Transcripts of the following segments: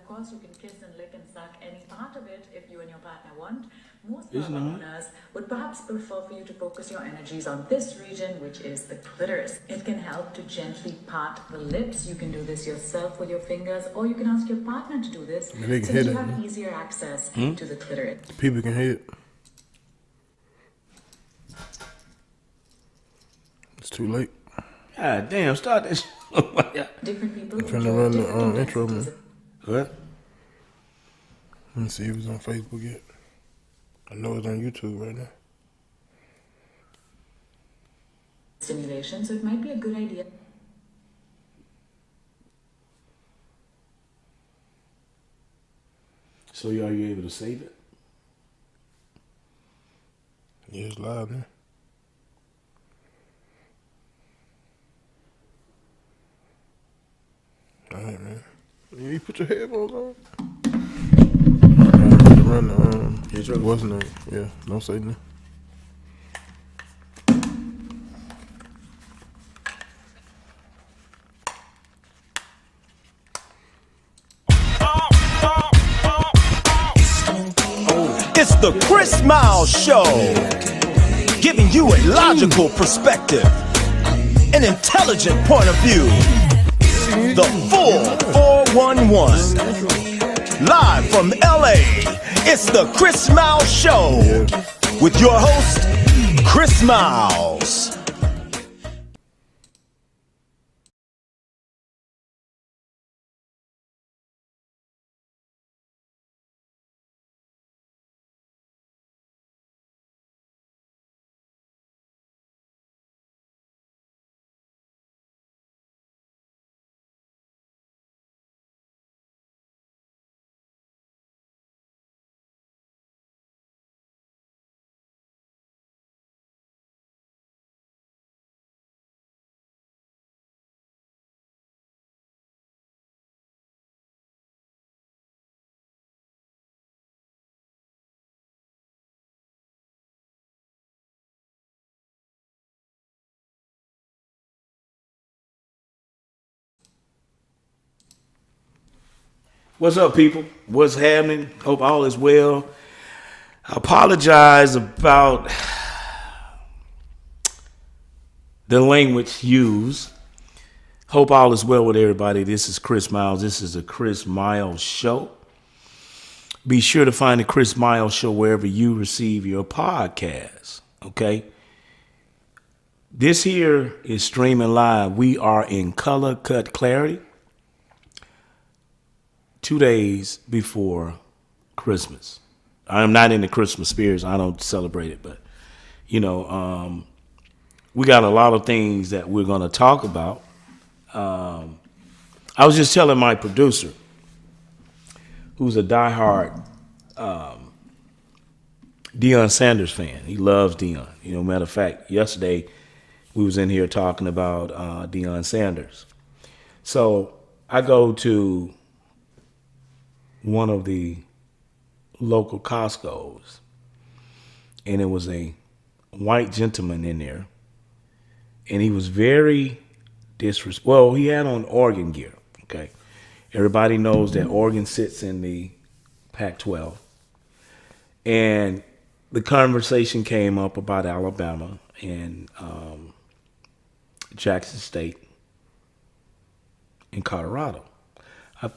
of course, you can kiss and lick and suck any part of it if you and your partner want. Most partner owners would perhaps prefer for you to focus your energies on this region, which is the clitoris. It can help to gently part the lips. You can do this yourself with your fingers, or you can ask your partner to do this, since you have easier access to the clitoris. People can hear it. It's too late. God damn, start this. Different people I'm trying to run the intro, man. What? Let me see if it's on Facebook yet. I know it's on YouTube right now. Stimulation, so it might be a good idea. So are you able to save it? Yeah, it's live, man. All right, man. You put your headphones on. Run the what's the name? Yeah, don't say nothing. It's the Chris Miles Show, giving you a logical perspective, an intelligent point of view. The full 411. Live from LA, it's the Chris Miles Show with your host, Chris Miles. What's up, people? What's happening? Hope all is well. I apologize about the language used. Hope all is well with everybody. This is Chris Miles. This is the Chris Miles Show. Be sure to find the Chris Miles Show wherever you receive your podcasts, okay? This here is streaming live. We are in color cut clarity. 2 days before Christmas. I'm not in the Christmas spirits. I don't celebrate it, but we got a lot of things that we're going to talk about. I was just telling my producer, who's a diehard Deion Sanders fan. He loves Deion. Matter of fact, yesterday we was in here talking about Deion Sanders. So I go to one of the local Costco's, and it was a white gentleman in there, and he was very disrespectful. Well, he had on Oregon gear, okay? Everybody knows that Oregon sits in the Pac-12, and the conversation came up about Alabama and Jackson State and Colorado.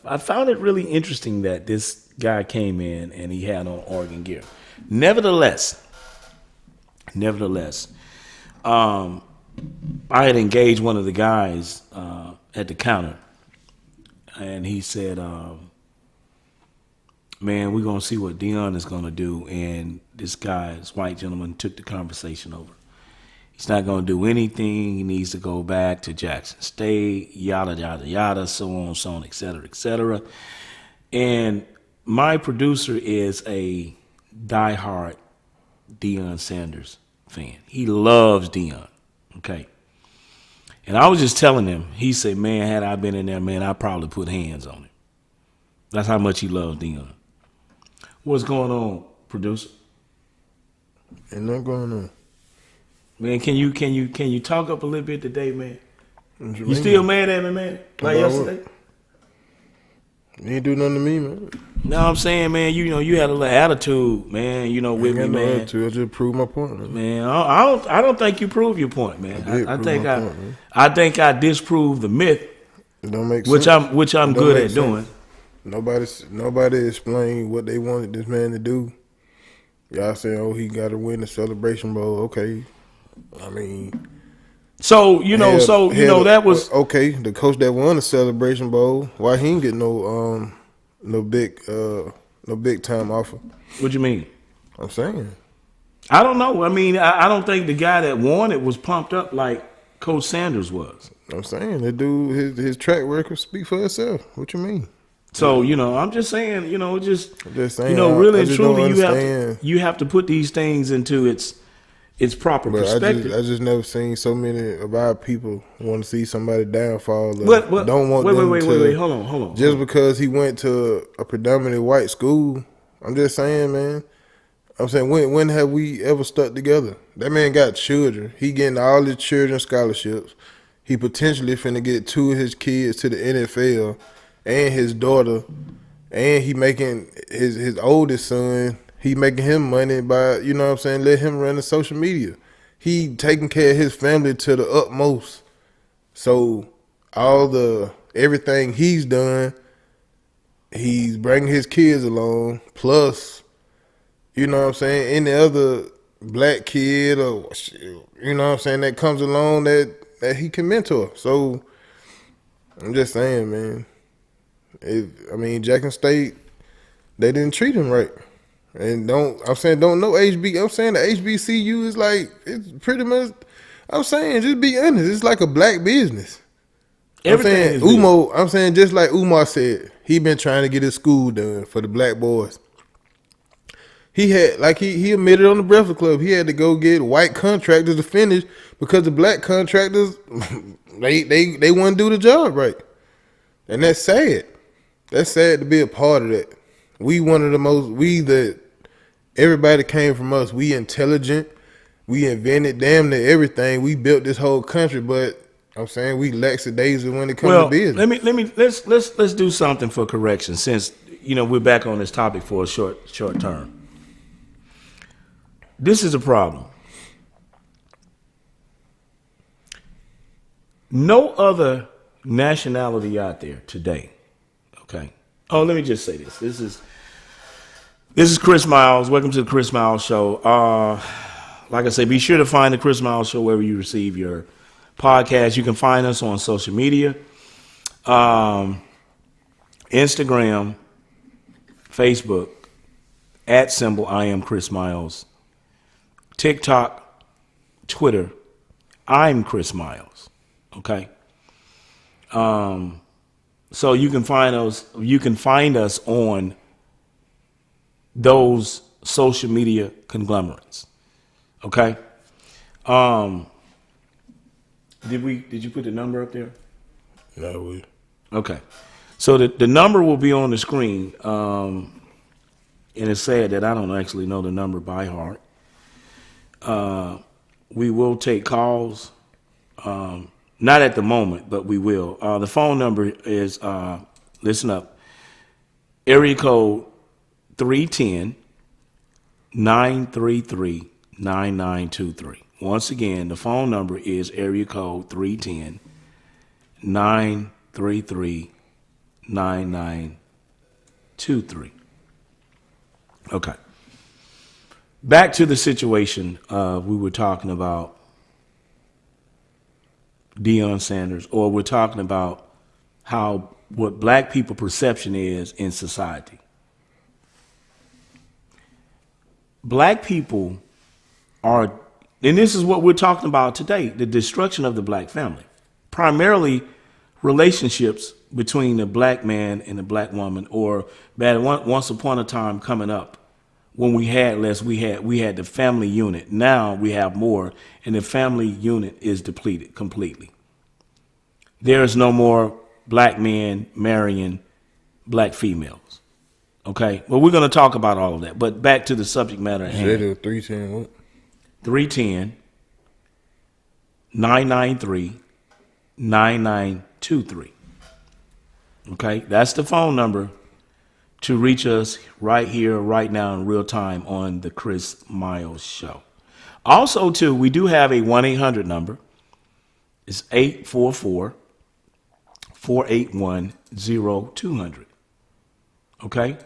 I found it really interesting that this guy came in and he had on Oregon gear. Nevertheless, I had engaged one of the guys at the counter, and he said, man, we're going to see what Deion is going to do. And this white gentleman, took the conversation over. He's not going to do anything. He needs to go back to Jackson State, yada, yada, yada, so on, et cetera, et cetera. And my producer is a diehard Deion Sanders fan. He loves Deion, okay? And I was just telling him, he said, man, had I been in there, man, I'd probably put hands on him. That's how much he loves Deion. What's going on, producer? Ain't nothing going on. Man, can you talk up a little bit today, man? You still mad at me, man? Like yesterday? He ain't do nothing to me, man. No, I'm saying, man, you know, you had a little attitude, man, you know, with me, I man. I just proved my point, man. I don't think you proved your point, man. I think I disproved the myth. It don't make sense. Which I'm good at doing. Nobody explained what they wanted this man to do. Y'all saying, oh, he got to win the Celebration Bowl. Okay, I mean. So that was okay. The coach that won the Celebration Bowl, why he ain't get no big time offer? What you mean? I'm saying, I don't know. I mean, I don't think the guy that won it was pumped up like Coach Sanders was. I'm saying the dude, his track record speak for itself. What you mean? So I'm just saying, saying, really and truly, you have to put these things into its proper perspective. I just never seen so many of our people want to see somebody downfall. But don't want wait, hold on. Just because he went to a predominantly white school, I'm just saying, man. I'm saying, when have we ever stuck together? That man got children. He getting all his children scholarships. He potentially finna get 2 of his kids to the NFL, and his daughter, and he making his oldest son. He making him money by, you know what I'm saying, let him run the social media. He taking care of his family to the utmost. So everything he's done, he's bringing his kids along. Plus, you know what I'm saying, any other black kid or, you know what I'm saying, that comes along that he can mentor. So I'm just saying, man. Jackson State, they didn't treat him right. And don't know HB. I'm saying the HBCU is like, it's pretty much, I'm saying, just be honest, it's like a black business. Everything I'm saying just like Umar said, he been trying to get his school done for the black boys. He had, like he admitted on the Breakfast Club, he had to go get white contractors to finish because the black contractors, they wouldn't do the job right. And that's sad. That's sad to be a part of that. Everybody came from us. We intelligent. We invented damn near everything. We built this whole country, but I'm saying we lackadaisical when it comes to business. Let's do something for correction since we're back on this topic for a short term. This is a problem. No other nationality out there today. Okay. Oh, let me just say this. This is Chris Miles. Welcome to the Chris Miles Show. Like I say, be sure to find the Chris Miles Show wherever you receive your podcast. You can find us on social media, Instagram, Facebook, @ I am Chris Miles, TikTok, Twitter, I'm Chris Miles. Okay. So you can find us on those social media conglomerates. Okay. Did you put the number up there? No, Okay. So the number will be on the screen. And it's sad that I don't actually know the number by heart. We will take calls. Not at the moment, but we will. The phone number is, listen up, area code 310-933-9923. Once again, the phone number is area code 310-933-9923. Okay. Back to the situation we were talking about. Deion Sanders, or we're talking about what black people perception is in society. Black people are, and this is what we're talking about today, the destruction of the black family. Primarily relationships between the black man and the black woman, or once upon a time coming up, when we had less, we had the family unit. Now we have more, and the family unit is depleted completely. There is no more black men marrying black females. Okay? Well, we're going to talk about all of that, but back to the subject matter at hand. 310 what? 310-993-9923. Okay, that's the phone number to reach us right here, right now, in real time on the Chris Miles Show. Also, too, we do have a 1-800 number. It's 844-481-0200. Okay?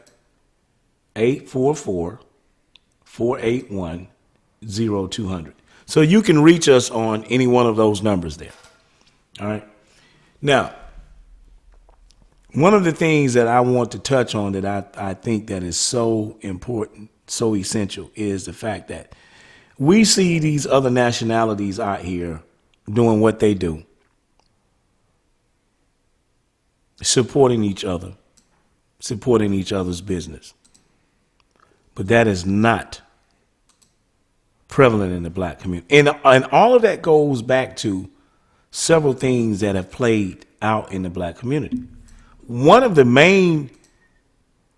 844-481-0200. So you can reach us on any one of those numbers there. All right? Now, one of the things that I want to touch on that I think that is so important, so essential, is the fact that we see these other nationalities out here doing what they do, supporting each other, supporting each other's business. But that is not prevalent in the black community. And all of that goes back to several things that have played out in the black community. One of the main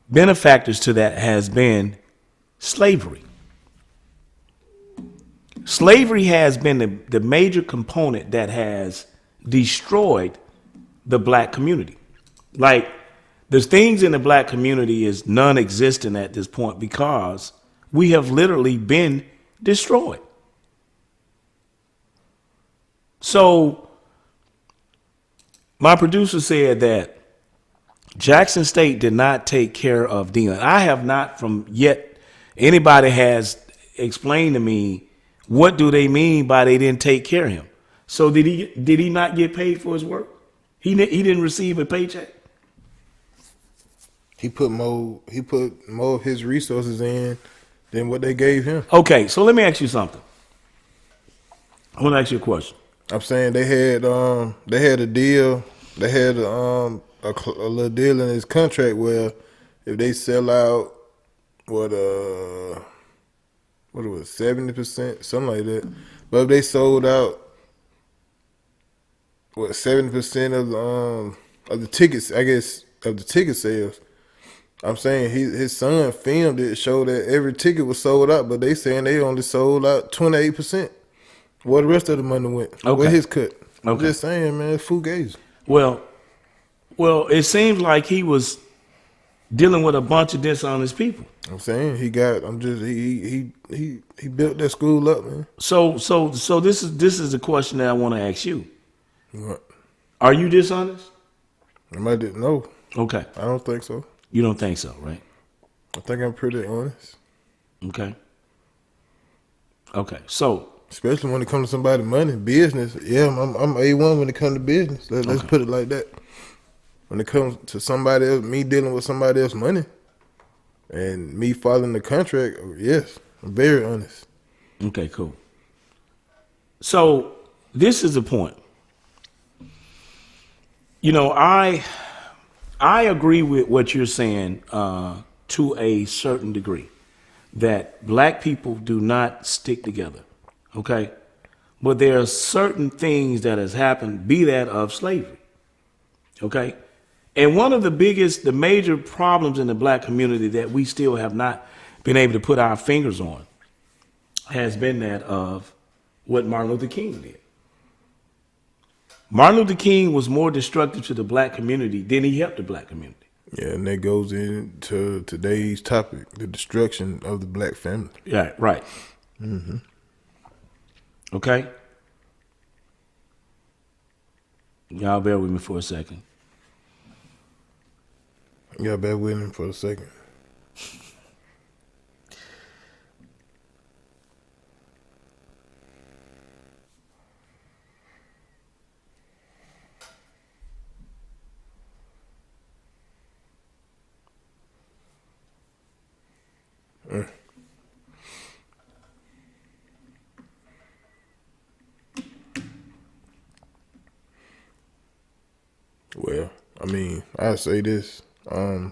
benefactors to that has been slavery. Slavery has been the major component that has destroyed the black community. Like, the things in the black community is non-existent at this point because we have literally been destroyed. So my producer said that Jackson State did not take care of Deion. I have not from yet anybody has explained to me what do they mean by they didn't take care of him. So did he not get paid for his work? He didn't receive a paycheck. He put more of his resources in than what they gave him. Okay, so let me ask you something. I want to ask you a question. I'm saying they had a deal. They had a little deal in his contract where if they sell out what it was 70%, something like that. But if they sold out 70% of the tickets, I guess, of the ticket sales. I'm saying his son filmed it, showed that every ticket was sold out, but they saying they only sold out 28%. Where the rest of the money went? Okay. Where his cut? I'm Okay. just saying, man, fugazi. Well, it seems like he was dealing with a bunch of dishonest people. I'm saying he built that school up, man. So this is the question that I want to ask you. What? Are you dishonest? I didn't know. Okay. I don't think so. You don't think so, right? I think I'm pretty honest. Okay. Okay. So, especially when it comes to somebody's money, business. Yeah, I'm A1 when it comes to business. Let's put it like that. When it comes to somebody else, me dealing with somebody else's money, and me following the contract, yes, I'm very honest. okay, cool. So, this is the point. You know, I agree with what you're saying to a certain degree, that black people do not stick together, okay? But there are certain things that has happened, be that of slavery, okay? And one of the major problems in the black community that we still have not been able to put our fingers on has been that of what Martin Luther King did. Martin Luther King was more destructive to the black community than he helped the black community. Yeah, and that goes into today's topic, the destruction of the black family. Yeah, right. Mm-hmm. Okay? Y'all bear with me for a second. Yeah, bear with him for a second. Well, I mean, I say this. I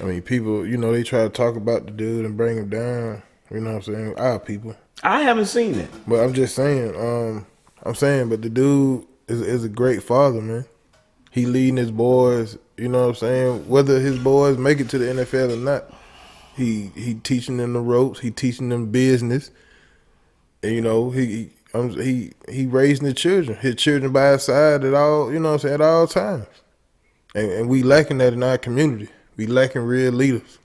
mean, people, they try to talk about the dude and bring him down. You know what I'm saying? Our people. I haven't seen it. But I'm just saying, but the dude is a great father, man. He leading his boys, you know what I'm saying? Whether his boys make it to the NFL or not, he teaching them the ropes. He teaching them business. And, he raising his children by his side at all, you know what I'm saying, at all times. And we lacking that in our community. We lacking real leaders.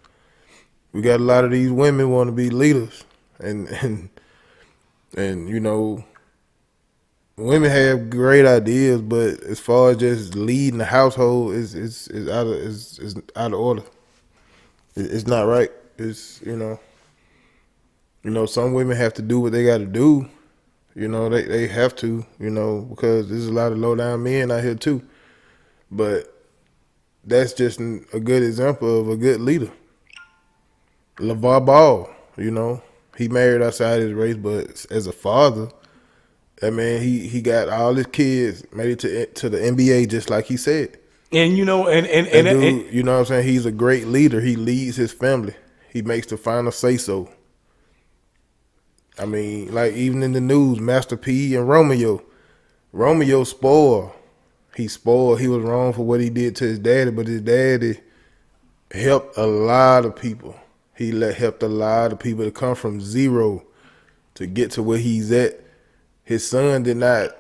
We got a lot of these women want to be leaders, and you know, women have great ideas, but as far as just leading the household, is out of order. It's not right. It's you know, some women have to do what they got to do. You know, they have to, you know, because there's a lot of low down men out here too. But that's just a good example of a good leader. LeVar Ball, you know, he married outside his race, but as a father, that man, he got all his kids made it to the NBA just like he said. And you know, and dude, you know what I'm saying? He's a great leader. He leads his family. He makes the final say so. I mean, like even in the news, Master P and Romeo spoiled. He spoiled. He was wrong for what he did to his daddy, but his daddy helped a lot of people. He helped a lot of people to come from zero to get to where he's at. His son did not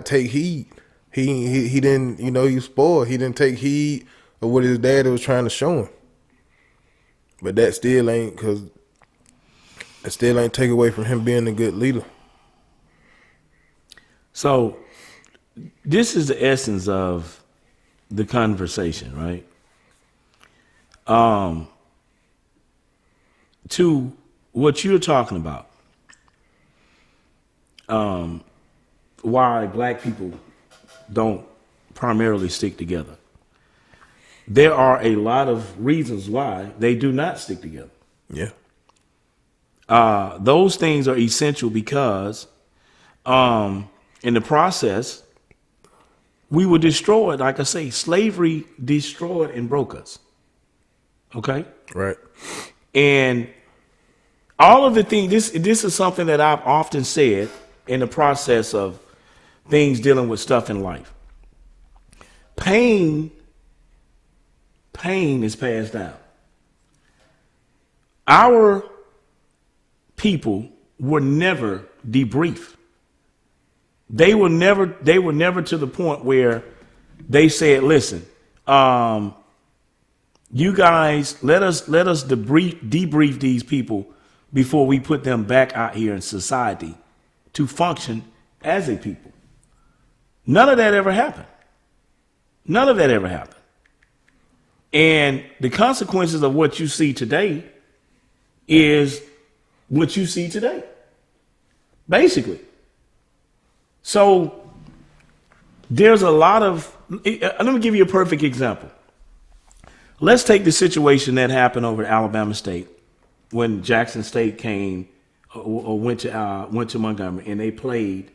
take heed. He didn't, you know, he was spoiled. He didn't take heed of what his daddy was trying to show him. But that still ain't take away from him being a good leader. So this is the essence of the conversation, right? To what you're talking about, why black people don't primarily stick together. There are a lot of reasons why they do not stick together. Yeah. Those things are essential because in the process, we were destroyed. Like I say, slavery destroyed and broke us. Okay? Right. And all of the things, this is something that I've often said in the process of things dealing with stuff in life. Pain is passed down. Our people were never debriefed. They were never to the point where they said, listen, you guys, let us debrief these people before we put them back out here in society to function as a people. None of that ever happened. None of that ever happened. And the consequences of what you see today is what you see today, basically. So there's a lot of, let me give you a perfect example. Let's take the situation that happened over at Alabama State when Jackson State came or went to Montgomery and they played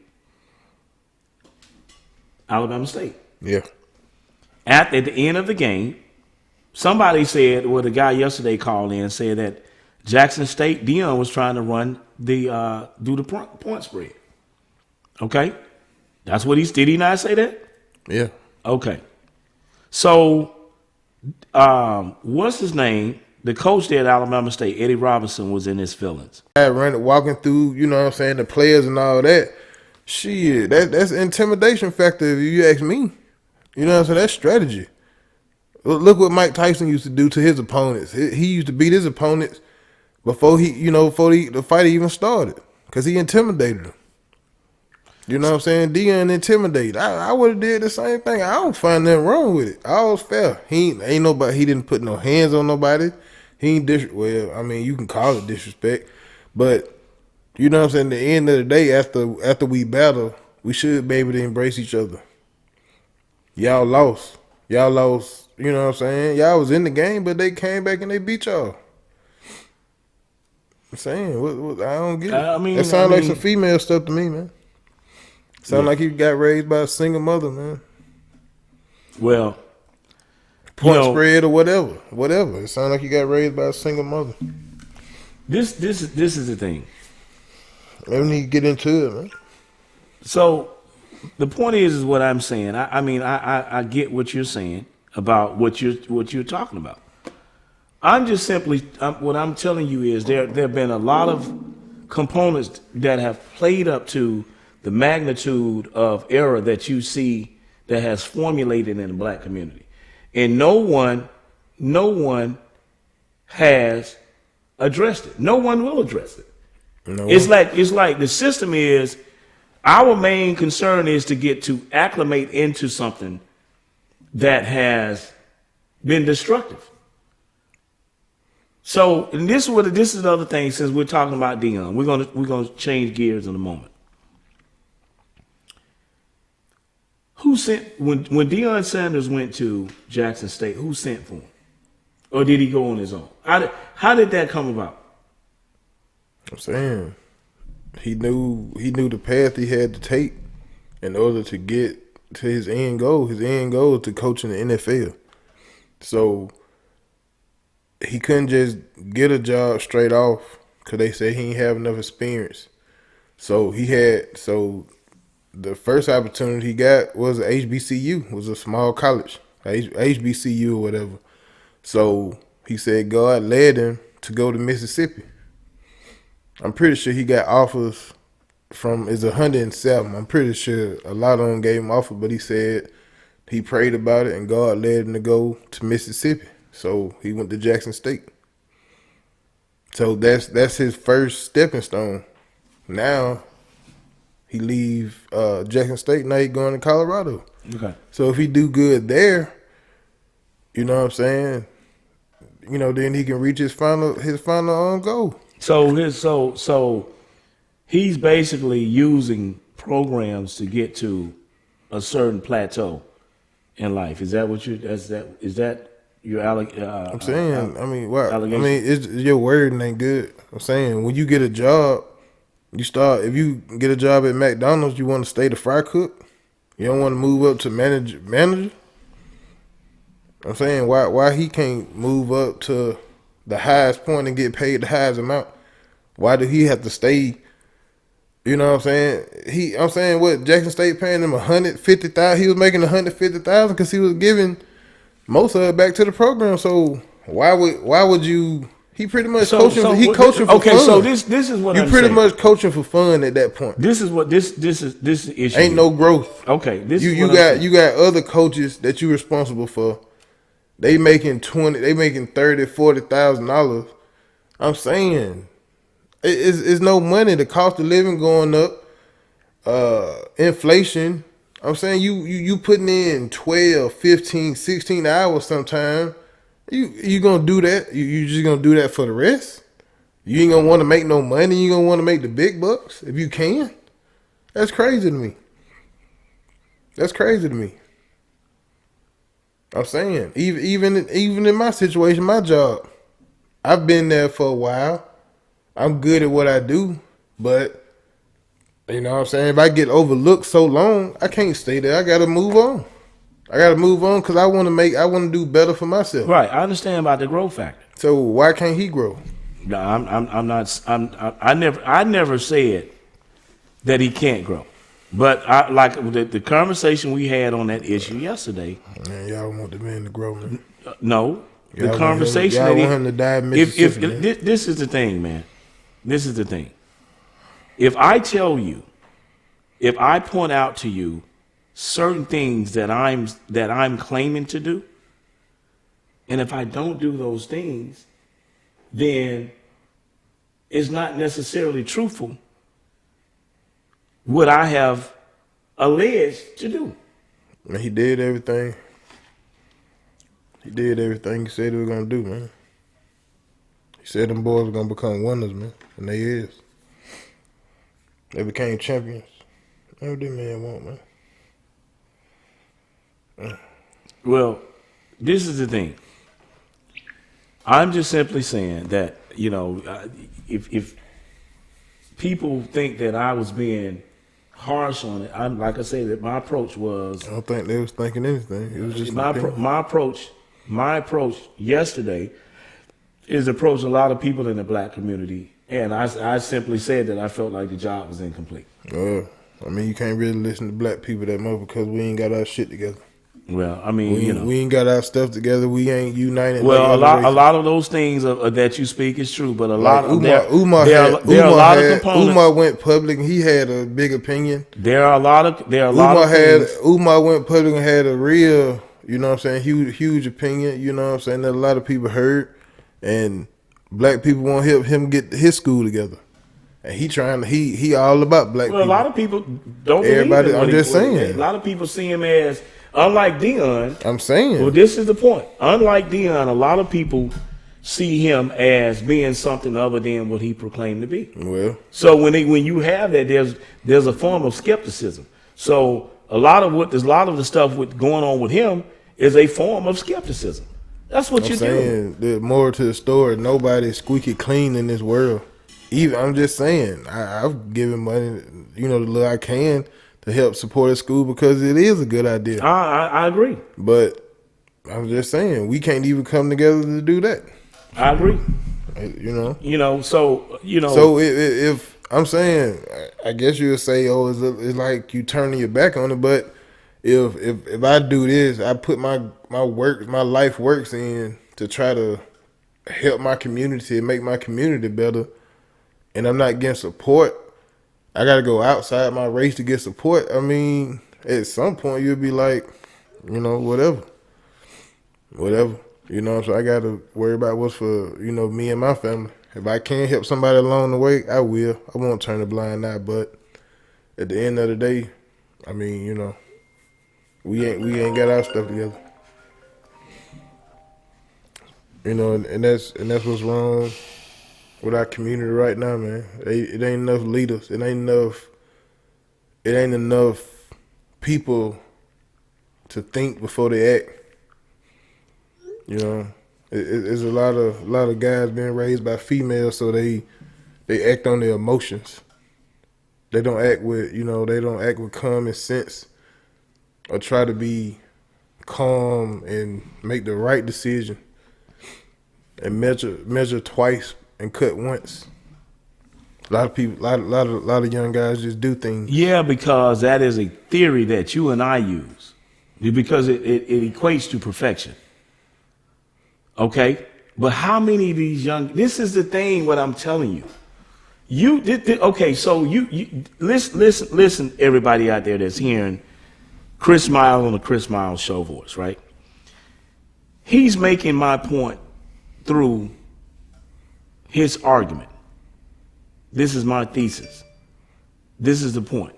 Alabama State. Yeah. At the end of the game, somebody said, well, the guy yesterday called in and said that Jackson State, Deion was trying to run do the point spread. Okay? That's what did he not say that? Yeah. Okay. So, what's his name? The coach there at Alabama State, Eddie Robinson, was in his feelings. Walking through, you know what I'm saying, the players and all that. Shit, that's an intimidation factor if you ask me. You know what I'm saying? That's strategy. Look what Mike Tyson used to do to his opponents. He used to beat his opponents before the fight even started because he intimidated them. You know what I'm saying? Deion intimidated. I would have did the same thing. I don't find nothing wrong with it. All's fair. He didn't put no hands on nobody. He ain't well, I mean, you can call it disrespect, but you know what I'm saying? At the end of the day, after we battle, we should be able to embrace each other. Y'all lost. You know what I'm saying? Y'all was in the game, but they came back and they beat y'all. I'm saying, what I don't get it. That sounds like some female stuff to me, man. Sound like you got raised by a single mother, man. Well, point spread or whatever. It sounds like you got raised by a single mother. This is the thing. We need to get into it, man. So the point is what I'm saying. I get what you're saying about what you're talking about. I'm just simply what I'm telling you is there have been a lot of components that have played up to the magnitude of error that you see that has formulated in the black community. And no one has addressed it. No one will address it. No It's one. like the system is, our main concern is to get to acclimate into something that has been destructive. So, and this is the other thing. Since we're talking about Deion, we're gonna change gears in a moment. Who sent when Deion Sanders went to Jackson State? Who sent for him, or did he go on his own? How did that come about? I'm saying he knew the path he had to take in order to get to his end goal. His end goal is to coach in the NFL. So he couldn't just get a job straight off because they said he didn't have enough experience. So the first opportunity he got was a HBCU, was a small college, HBCU or whatever. So he said God led him to go to Mississippi. I'm pretty sure he got offers from, it's 107. I'm pretty sure a lot of them gave him offers, but he said he prayed about it and God led him to go to Mississippi. So he went to Jackson State. So that's his first stepping stone. Now he leave Jackson State. Now he going to Colorado. Okay. So if he do good there, you know what I'm saying? You know, then he can reach his final goal. So he's basically using programs to get to a certain plateau in life. Is that what you? Is that your I'm saying, I mean, what? I allegation? mean, it's your wording ain't good. I'm saying when you get a job, you start. If you get a job at McDonald's, you want to stay the fry cook. You don't want to move up to manager. I'm saying why he can't move up to the highest point and get paid the highest amount? Why do he have to stay? You know what I'm saying? I'm saying what Jackson State paying him $150,000. He was making $150,000 because he was giving most of it back to the program. So why would you? He pretty much coaching. He coaching for okay, fun. so this is what you I'm pretty saying. much coaching for fun at that point. This is what this is the issue. Ain't no growth. Okay, this is You what I'm saying. you got other coaches that you responsible for. They making $30,000-$40,000. I'm saying it's no money. The cost of living going up, inflation. I'm saying you putting in 12, 15, 16 hours sometime. You gonna do that? You just gonna do that for the rest? You ain't gonna want to make no money. You gonna want to make the big bucks if you can. That's crazy to me. That's crazy to me. I'm saying, even in my situation, my job, I've been there for a while. I'm good at what I do, but you know what I'm saying? If I get overlooked so long, I can't stay there. I gotta move on. Because I want to do better for myself. Right, I understand about the growth factor. So why can't he grow? No, I never said that he can't grow. But I like the conversation we had on that issue yesterday. Man, y'all want the man to grow, man. No, Y'all the conversation want that him to die in Mississippi, man. This is the thing, man. This is the thing. If I point out to you certain things that I'm claiming to do, and if I don't do those things, then it's not necessarily truthful what I have alleged to do. Man, he did everything. He did everything he said he was gonna do, man. He said them boys were gonna become winners, man, and they is. They became champions. That's what that man want, man. Well, this is the thing. I'm just simply saying that, if people think that I was being harsh on it, like I say, that my approach was. I don't think they was thinking anything. It was just my approach yesterday is approach a lot of people in the black community, and I simply said that I felt like the job was incomplete. I mean, you can't really listen to black people that much because we ain't got our shit together. Well, I mean, we ain't got our stuff together. We ain't united. Well, like a lot of those things that you speak is true, but a lot of Umar went public and he had a big opinion. Umar went public and had a real, you know what I'm saying, huge opinion. You know what I'm saying, that a lot of people heard, and black people won't help him get his school together. And he all about black people. Well, a lot of people don't Everybody, believe him. I'm just saying. A lot of people see him as, unlike Dion. I'm saying. Well, this is the point. Unlike Dion, a lot of people see him as being something other than what he proclaimed to be. Well, so when you have that, there's a form of skepticism. So a lot of the stuff going on with him is a form of skepticism. That's what you're doing. The more to the story, nobody's squeaky clean in this world. I'm just saying, I've given money, the little I can to help support a school because it is a good idea. I agree. But I'm just saying, we can't even come together to do that. I agree. So if I'm saying, I guess you would say, it's like you turning your back on it. But if I do this, I put my life works in to try to help my community and make my community better, and I'm not getting support, I got to go outside my race to get support. I mean, at some point you'll be like, whatever. So I got to worry about what's for, me and my family. If I can help somebody along the way, I will. I won't turn a blind eye. But at the end of the day, I mean, we ain't got our stuff together. And that's what's wrong with our community right now, man. It ain't enough leaders. It ain't enough people to think before they act. It's a lot of guys being raised by females, so they act on their emotions. They don't act with common sense or try to be calm and make the right decision and measure twice and cut once. A lot of people, a lot of young guys just do things. Yeah, because that is a theory that you and I use, because it equates to perfection. Okay, but how many of these this is the thing. What I'm telling you, okay. So you listen, everybody out there that's hearing Chris Miles on the Chris Miles Show voice, right? He's making my point through his argument. This is my thesis. This is the point.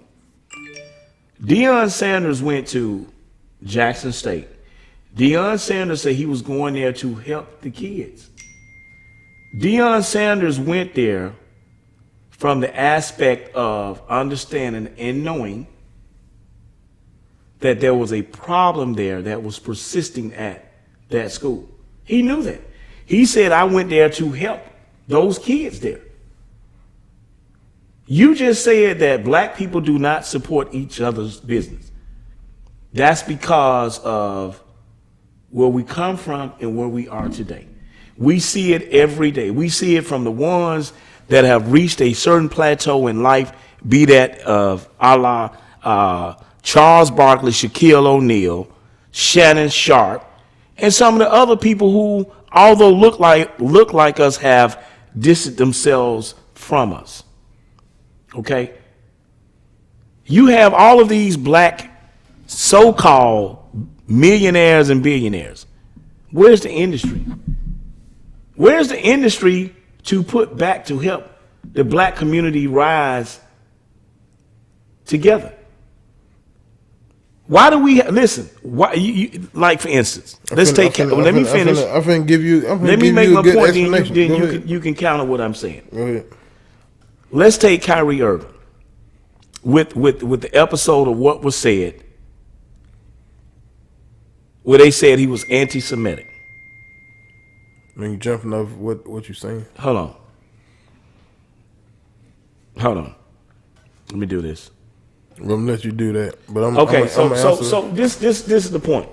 Deion Sanders went to Jackson State. Deion Sanders said he was going there to help the kids. Deion Sanders went there from the aspect of understanding and knowing that there was a problem there that was persisting at that school. He knew that. He said, I went there to help those kids there. You just said that black people do not support each other's business. That's because of where we come from and where we are today. We see it every day. We see it from the ones that have reached a certain plateau in life, be that of Charles Barkley, Shaquille O'Neal, Shannon Sharp, and some of the other people who, although look like us, have distanced themselves from us. Okay? You have all of these black so-called millionaires and billionaires. Where's the industry? Where's the industry to put back to help the black community rise together? Why do we listen? Why like for instance? Let me finish. I'm finna give you. Let me make my point. Then you can counter what I'm saying. Go ahead. Let's take Kyrie Irving with the episode of What Was Said, where they said he was anti-Semitic. I mean, you jumping off what you saying? Hold on. Let me do this. I'm gonna let you do that, but I'm okay. I'm So this is the point.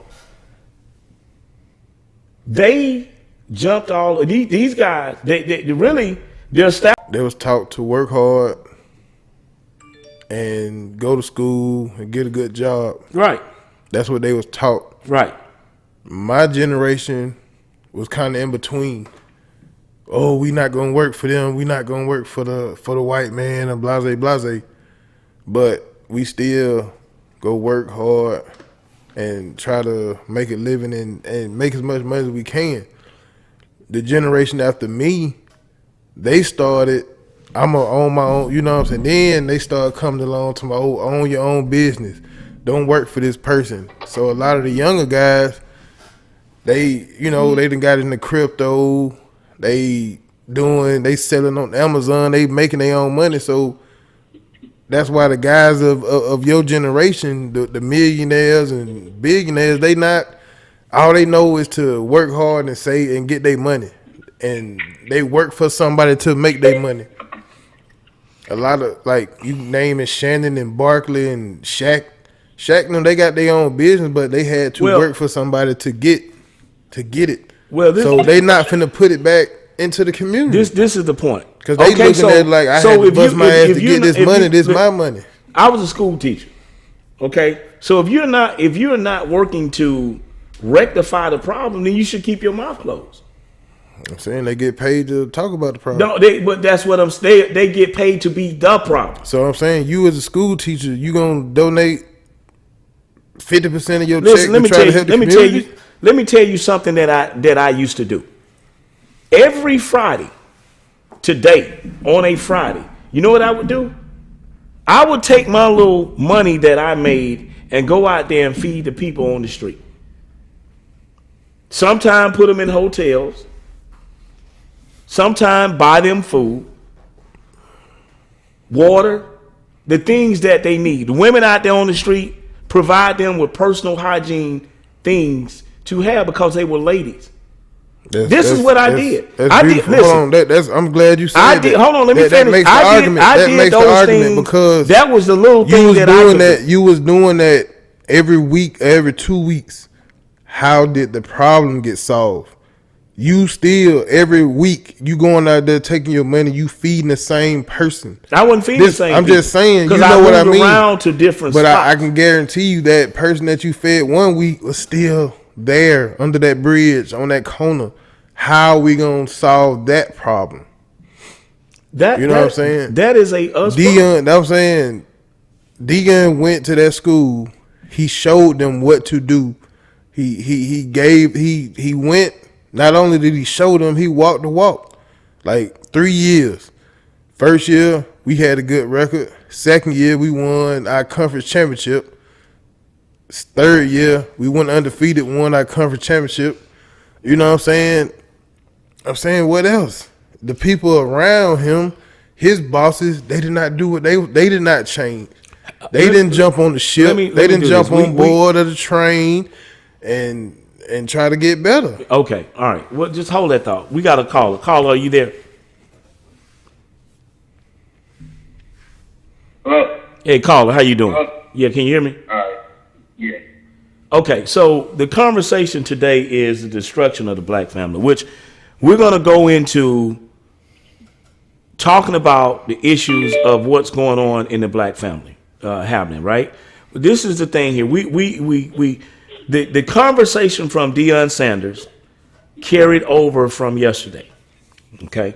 They jumped all these guys. They really their staff. They was taught to work hard and go to school and get a good job. Right. That's what they was taught. Right. My generation was kind of in between. Oh, we not gonna work for them. We not gonna work for the white man and blase blase. But we still go work hard and try to make a living and make as much money as we can. The generation after me, they started, I'm gonna own my own, you know what I'm saying? Then they started coming along to my own your own business. Don't work for this person. So a lot of the younger guys, they done got into crypto. They selling on Amazon. They making their own money. So that's why the guys of your generation, the millionaires and billionaires, they not, all they know is to work hard and say and get their money. And they work for somebody to make their money. A lot of, like, you naming Shannon and Barkley and Shaq, they got their own business, but they had to work for somebody to get it. Well, so they not finna put it back into the community. This is the point. Because they looking at it like, I had to bust my ass to get this money. This my money. I was a school teacher. Okay, so if you're not working to rectify the problem, then you should keep your mouth closed. I'm saying they get paid to talk about the problem. No, but that's what I'm saying. They get paid to be the problem. So I'm saying, you as a school teacher, you gonna donate 50% of your check to try to help the community? Let me tell you something that I used to do. Every Friday, today, on a Friday, you know what I would do? I would take my little money that I made and go out there and feed the people on the street. Sometimes put them in hotels. Sometimes buy them food, water, the things that they need. The women out there on the street, provide them with personal hygiene things to have because they were ladies. This is what I did. I did. Listen, hold on, I'm glad you said that. Hold on, let me finish. I did those things because that was the little thing that I did. You was doing that every week, every 2 weeks. How did the problem get solved? You still, every week, you going out there taking your money, you feeding the same person. I wasn't feeding the same I'm people. just saying, you know what I mean? Around to different but spots. I can guarantee you that person that you fed 1 week was still there under that bridge on that corner. How we gonna solve that problem? You know what I'm saying? That is a us. Dion, I'm saying, Dion went to that school. He showed them what to do. He went. Not only did he show them, he walked the walk. Like 3 years. First year, we had a good record. Second year, we won our conference championship. Third year, we went undefeated, won our conference championship. You know what I'm saying? I'm saying, what else? The people around him, his bosses, they did not do it. They did not change. They didn't jump on the ship. They didn't jump on board of the train and try to get better. Okay, all right. Well, just hold that thought. We got a caller. Caller, are you there? Hello? Hey, caller, how you doing? Yeah, can you hear me? Yeah. Okay, so the conversation today is the destruction of the black family, which we're going to go into talking about the issues of what's going on in the black family happening, right? This is the thing here. The conversation from Deion Sanders carried over from yesterday. Okay.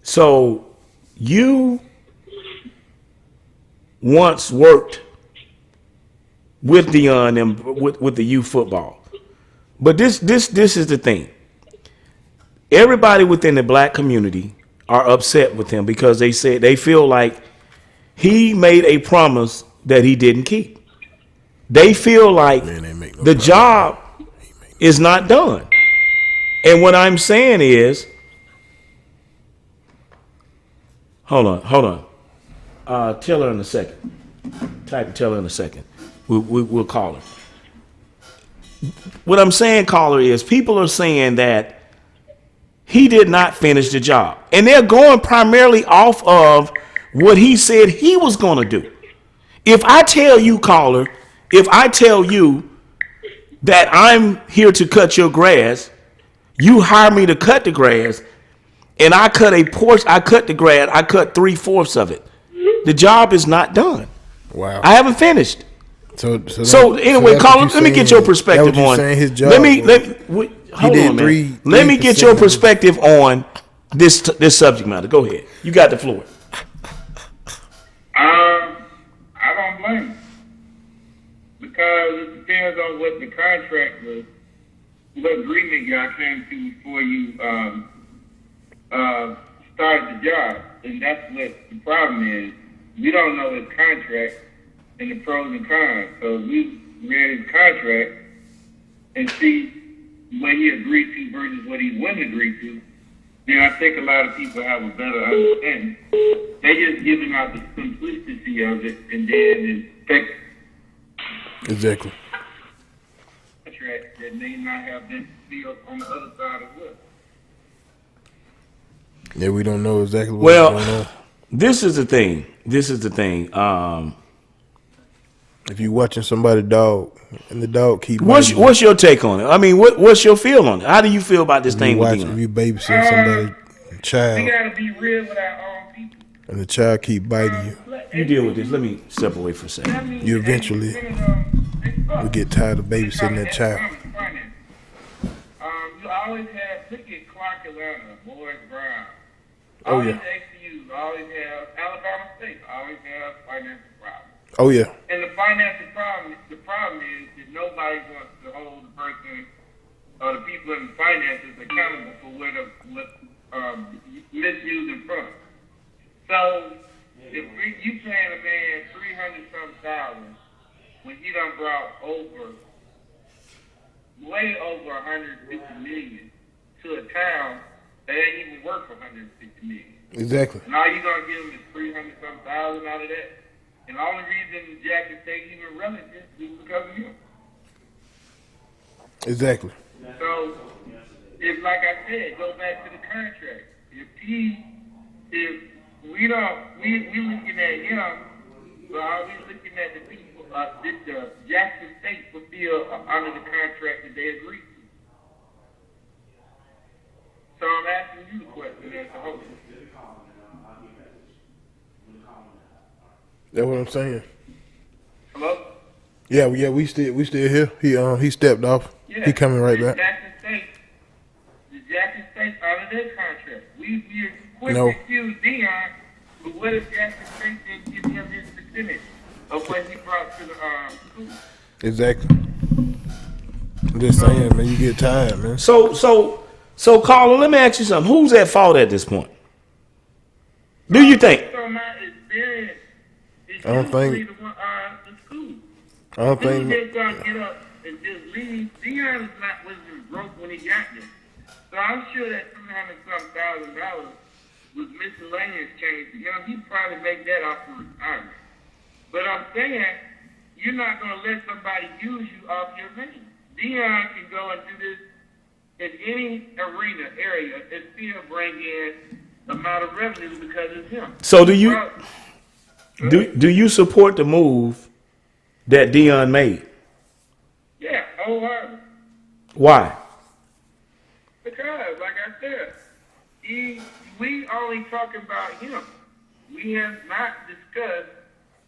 So you once worked with Deion and with the youth football. But this is the thing. Everybody within the black community are upset with him because they feel like he made a promise that he didn't keep. They feel like the job is not done. And what I'm saying is, hold on. Tell her in a second. Type and tell her in a second. We'll call her. What I'm saying, caller, is people are saying that he did not finish the job. And they're going primarily off of what he said he was going to do. If I tell you, caller, if I tell you that I'm here to cut your grass, you hire me to cut the grass, and I cut a portion, I cut the grass, I cut 3/4 of it. The job is not done. Wow. I haven't finished. So anyway, Colin, let me get your perspective on. His job, Let me hold on, man. Let me get your perspective on this subject matter. Go ahead. You got the floor. I don't blame him because it depends on what the contract was, what agreement y'all came to before you started the job, and that's what the problem is. We don't know his contract and the pros and cons, so we read his contract and see what he agreed to versus what he wouldn't agree to. Then I think a lot of people have a better understanding. They just giving out the simplicity of it and then expect Exactly. contract that may not have been fulfilled on the other side as well. Yeah, we don't know exactly what's going on. Well, this is the thing. If you watching somebody dog and the dog keep What's your take on it? I mean, what's your feel on it? How do you feel about this thing with if Deion? you babysitting somebody's child We gotta be real with our own people. and the child keep biting you, You deal with this. Let me step away for a second. you eventually will get tired of babysitting that child. You always have, look at Clark Atlanta, Morris Brown. Oh, All yeah. these HBCUs always have, Alabama State always have financial problems. Oh yeah, And the financial problem, the problem is that nobody wants to hold the person or the people in the finances accountable for what misusing funds. So if you paying a man $300,000 when he done brought way over 150 million to a town that ain't even worth 150 million. exactly. And all you gonna give him is $300,000 out of that. And the only reason Jackson State even relevant is because of him. Exactly. So, if like I said, go back to the contract. If we looking at him, but are we looking at the people? Did the Jackson State fulfill under the contract that they agreed to? So I'm asking you the question as a host. That's what I'm saying. Hello? Yeah, we still here. He stepped off. Yeah. He coming right back. The Jackson State under their contract. We quick No. to accuse Deion, but what if Jackson State didn't give him his percentage of what he brought to the school? Exactly. I'm just saying, man. You get tired, man. So, Carla, let me ask you something. Who's at fault at this point? Do you think? So my experience is I don't think- usually the school. I don't Dude think. just gonna get up and just leave. Deion wasn't broke when he got there. So I'm sure that $300,000 was miscellaneous change to him. He'd probably make that off the retirement. But I'm saying, you're not gonna let somebody use you off your name. Deion can go and do this in any area and still bring in amount of revenue because it's him. So do you support the move that Deion made? Yeah, wholeheartedly. Why? Because, like I said, we only talking about him. We have not discussed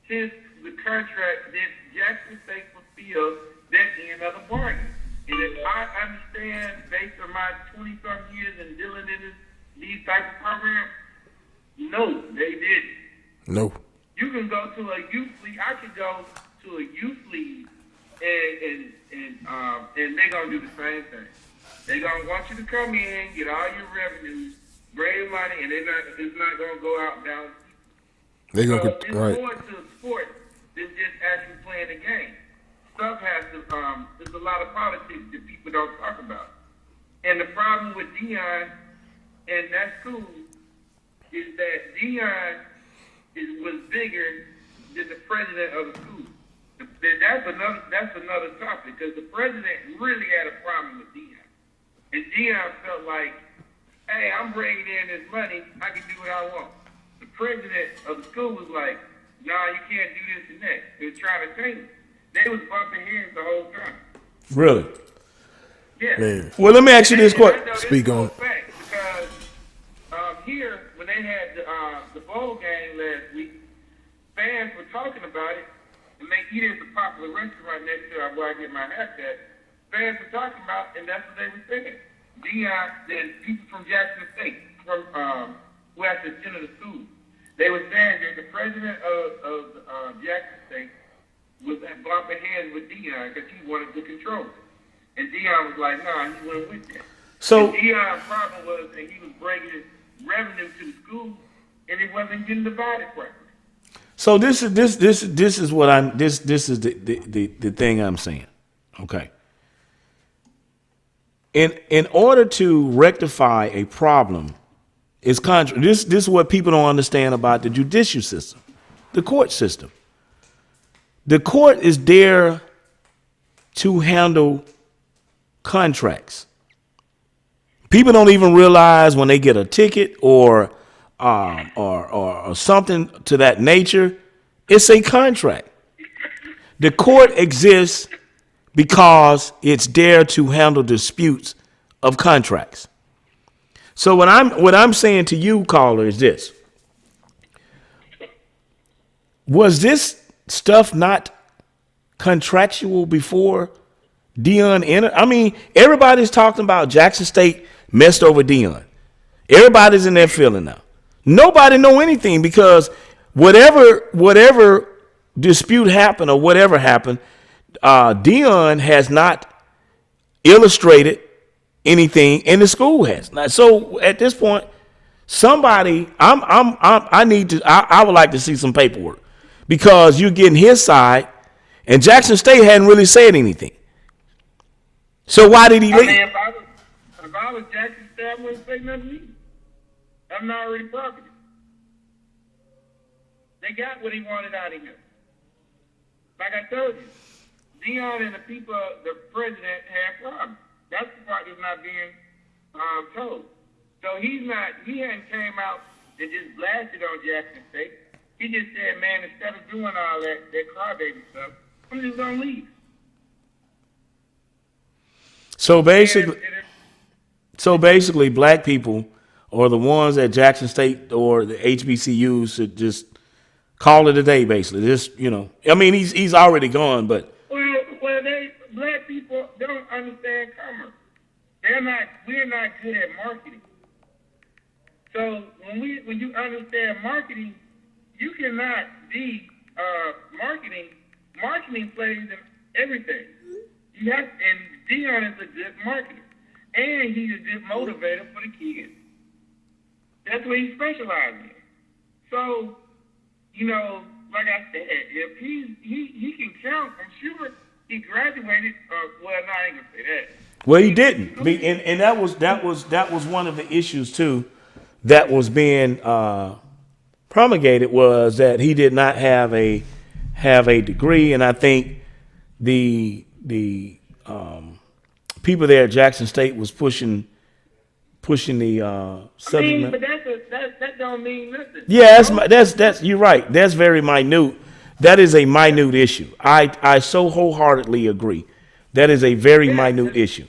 the contract that Jackson State fulfilled that end of the bargain. And if I understand, based on my 20-something years in dealing in these type of programs, no, they didn't. No. You can go to a youth league. I could go to a youth league, and they're gonna do the same thing. They're gonna want you to come in, get all your revenues, bring your money, and it's not gonna go out down. They So gonna it's right. more to a sport than just actually playing the game. Stuff has to. There's a lot of politics that people don't talk about, and the problem with Deion and that school is that Deion was bigger than the president of the school. That's another topic because the president really had a problem with Deion, and Deion felt like, hey, I'm bringing in this money, I can do what I want. The president of the school was like, nah, you can't do this and that. They were trying to change it. They was bumping heads the whole time. Really? Yeah. Man. Well, let me ask you this question. Speak on it. Because here, when they had the bowl game last week, fans were talking about it, and eat at the popular restaurant next to where I get my haircut. Fans were talking about, and that's what they were saying. Deion and people from Jackson State, from who had to attend the school, they were saying that the president of Jackson State was bumping heads with Deion because he wanted to control it. And Deion was like, nah, he went with that. So Deion's problem was that he was bringing revenue to the school, and it wasn't getting divided properly. So this is what I'm this is the thing I'm saying. Okay. In order to rectify a problem, this is what people don't understand about the judicial system, the court system. The court is there to handle contracts. People don't even realize when they get a ticket or something to that nature, it's a contract. The court exists because it's there to handle disputes of contracts. So what I'm saying to you, caller, is this: was this stuff not contractual before Deion entered? I mean, everybody's talking about Jackson State messed over Deion. Everybody's in their feeling now. Nobody know anything because whatever dispute happened or whatever happened, Deion has not illustrated anything, and the school has. So at this point, somebody, I would like to see some paperwork because you're getting his side, and Jackson State hadn't really said anything. So why did he leave? I mean, if I was Jackson State, I wouldn't say nothing to me. I'm not already property. They got what he wanted out of him. Like I told you, Deion and the people, the president, had problems. That's the part that's not being told. So he hadn't came out and just blasted on Jackson State. He just said, man, instead of doing all that crybaby stuff, I'm just going to leave. So basically, black people or the ones at Jackson State or the HBCUs should just call it a day. Basically, just I mean, he's already gone, but black people don't understand commerce. We're not good at marketing. So when you understand marketing, you cannot be marketing. Marketing plays in everything. And Deion is a good marketer, and he's a good motivator for the kids. That's what he specializes in. So, like I said, if he can count, I'm sure he graduated. Well, no, I ain't gonna say that. Well, he didn't, and that was one of the issues too, that was being promulgated, was that he did not have a degree, and I think the people there at Jackson State was pushing the subject. But that don't mean nothing. Yeah, that's you're right. That's very minute. That is a minute issue. I so wholeheartedly agree. That is a very minute issue.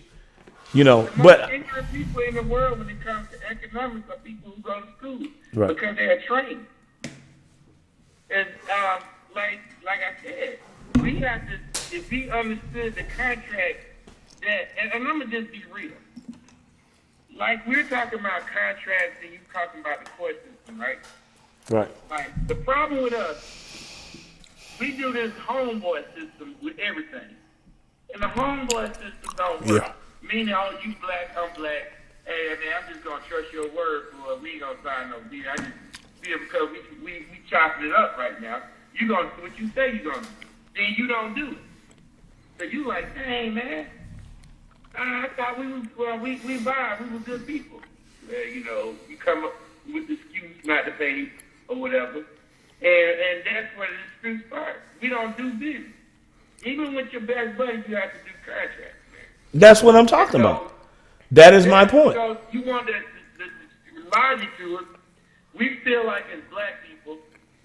The but most ignorant people in the world when it comes to economics are people who go to school, right, because they are trained. And like I said, we have to, if we understood the contract that, and I'm gonna just be real. Like, we're talking about contracts and you talking about the court system, right? Right. Like, the problem with us, we do this homeboy system with everything. And the homeboy system don't work. Yeah. Meaning, oh, you black, I'm black. Hey, man, I'm just going to trust your word for we ain't going to sign no deal. I just feel because we chopping it up right now. You going to do what you say you're going to do. Then you don't do it. So you like, dang, man. I thought we were good people. You come up with the excuse not to pay or whatever. And that's where the dispute starts. We don't do business. Even with your best buddy, you have to do contracts, man. That's what I'm talking about. That is my point. So you want the logic to it. We feel like as black people,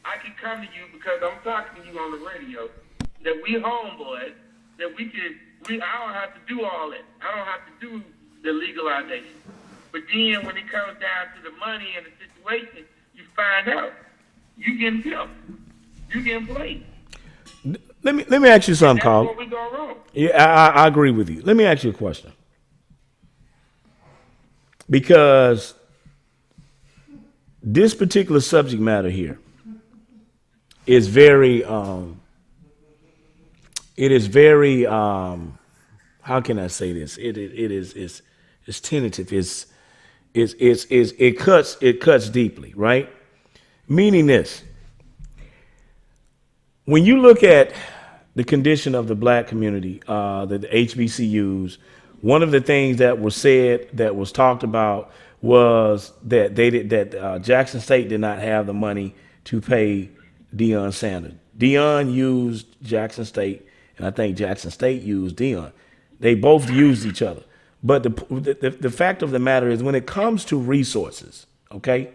I can come to you because I'm talking to you on the radio, that we homeboys, that I don't have to do all that. I don't have to do the legalization. But then when it comes down to the money and the situation, you find out you getting killed. You getting played. Let me ask you something, That's Carl. where we go wrong. Yeah, I agree with you. Let me ask you a question. Because this particular subject matter here is very it is very how can I say this? It's tentative. It cuts deeply, right? Meaning this. When you look at the condition of the black community, the HBCUs, one of the things that was said, that was talked about, was that Jackson State did not have the money to pay Deion Sanders. Deion used Jackson State, and I think Jackson State used Deion. They both used each other. But the fact of the matter is, when it comes to resources, okay,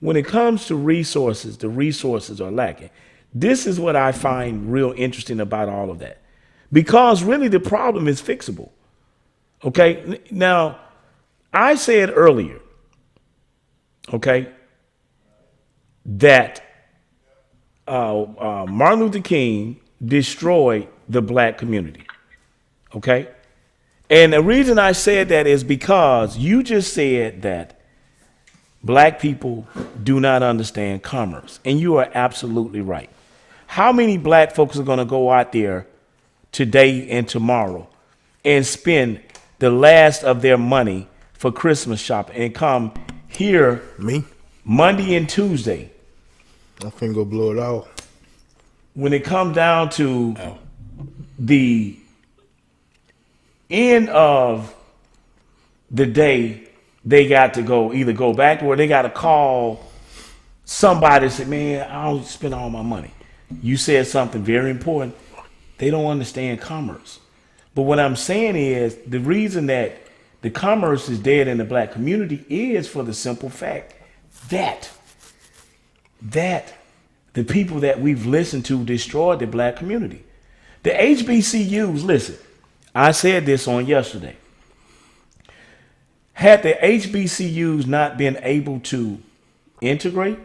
when it comes to resources, the resources are lacking. This is what I find real interesting about all of that, because really the problem is fixable. Okay. Now, I said earlier, okay, that Martin Luther King destroyed the black community. Okay. And the reason I said that is because you just said that black people do not understand commerce. And you are absolutely right. How many black folks are going to go out there today and tomorrow and spend the last of their money for Christmas shopping and come here Monday and Tuesday? I'm finna go blow it off. When it comes down to the end of the day, they got to either go back to where they got to call somebody and say, man, I don't spend all my money. You said something very important. They don't understand commerce. But what I'm saying is, the reason that the commerce is dead in the black community is for the simple fact that the people that we've listened to destroyed the black community. The HBCUs, listen, I said this on yesterday. Had the HBCUs not been able to integrate,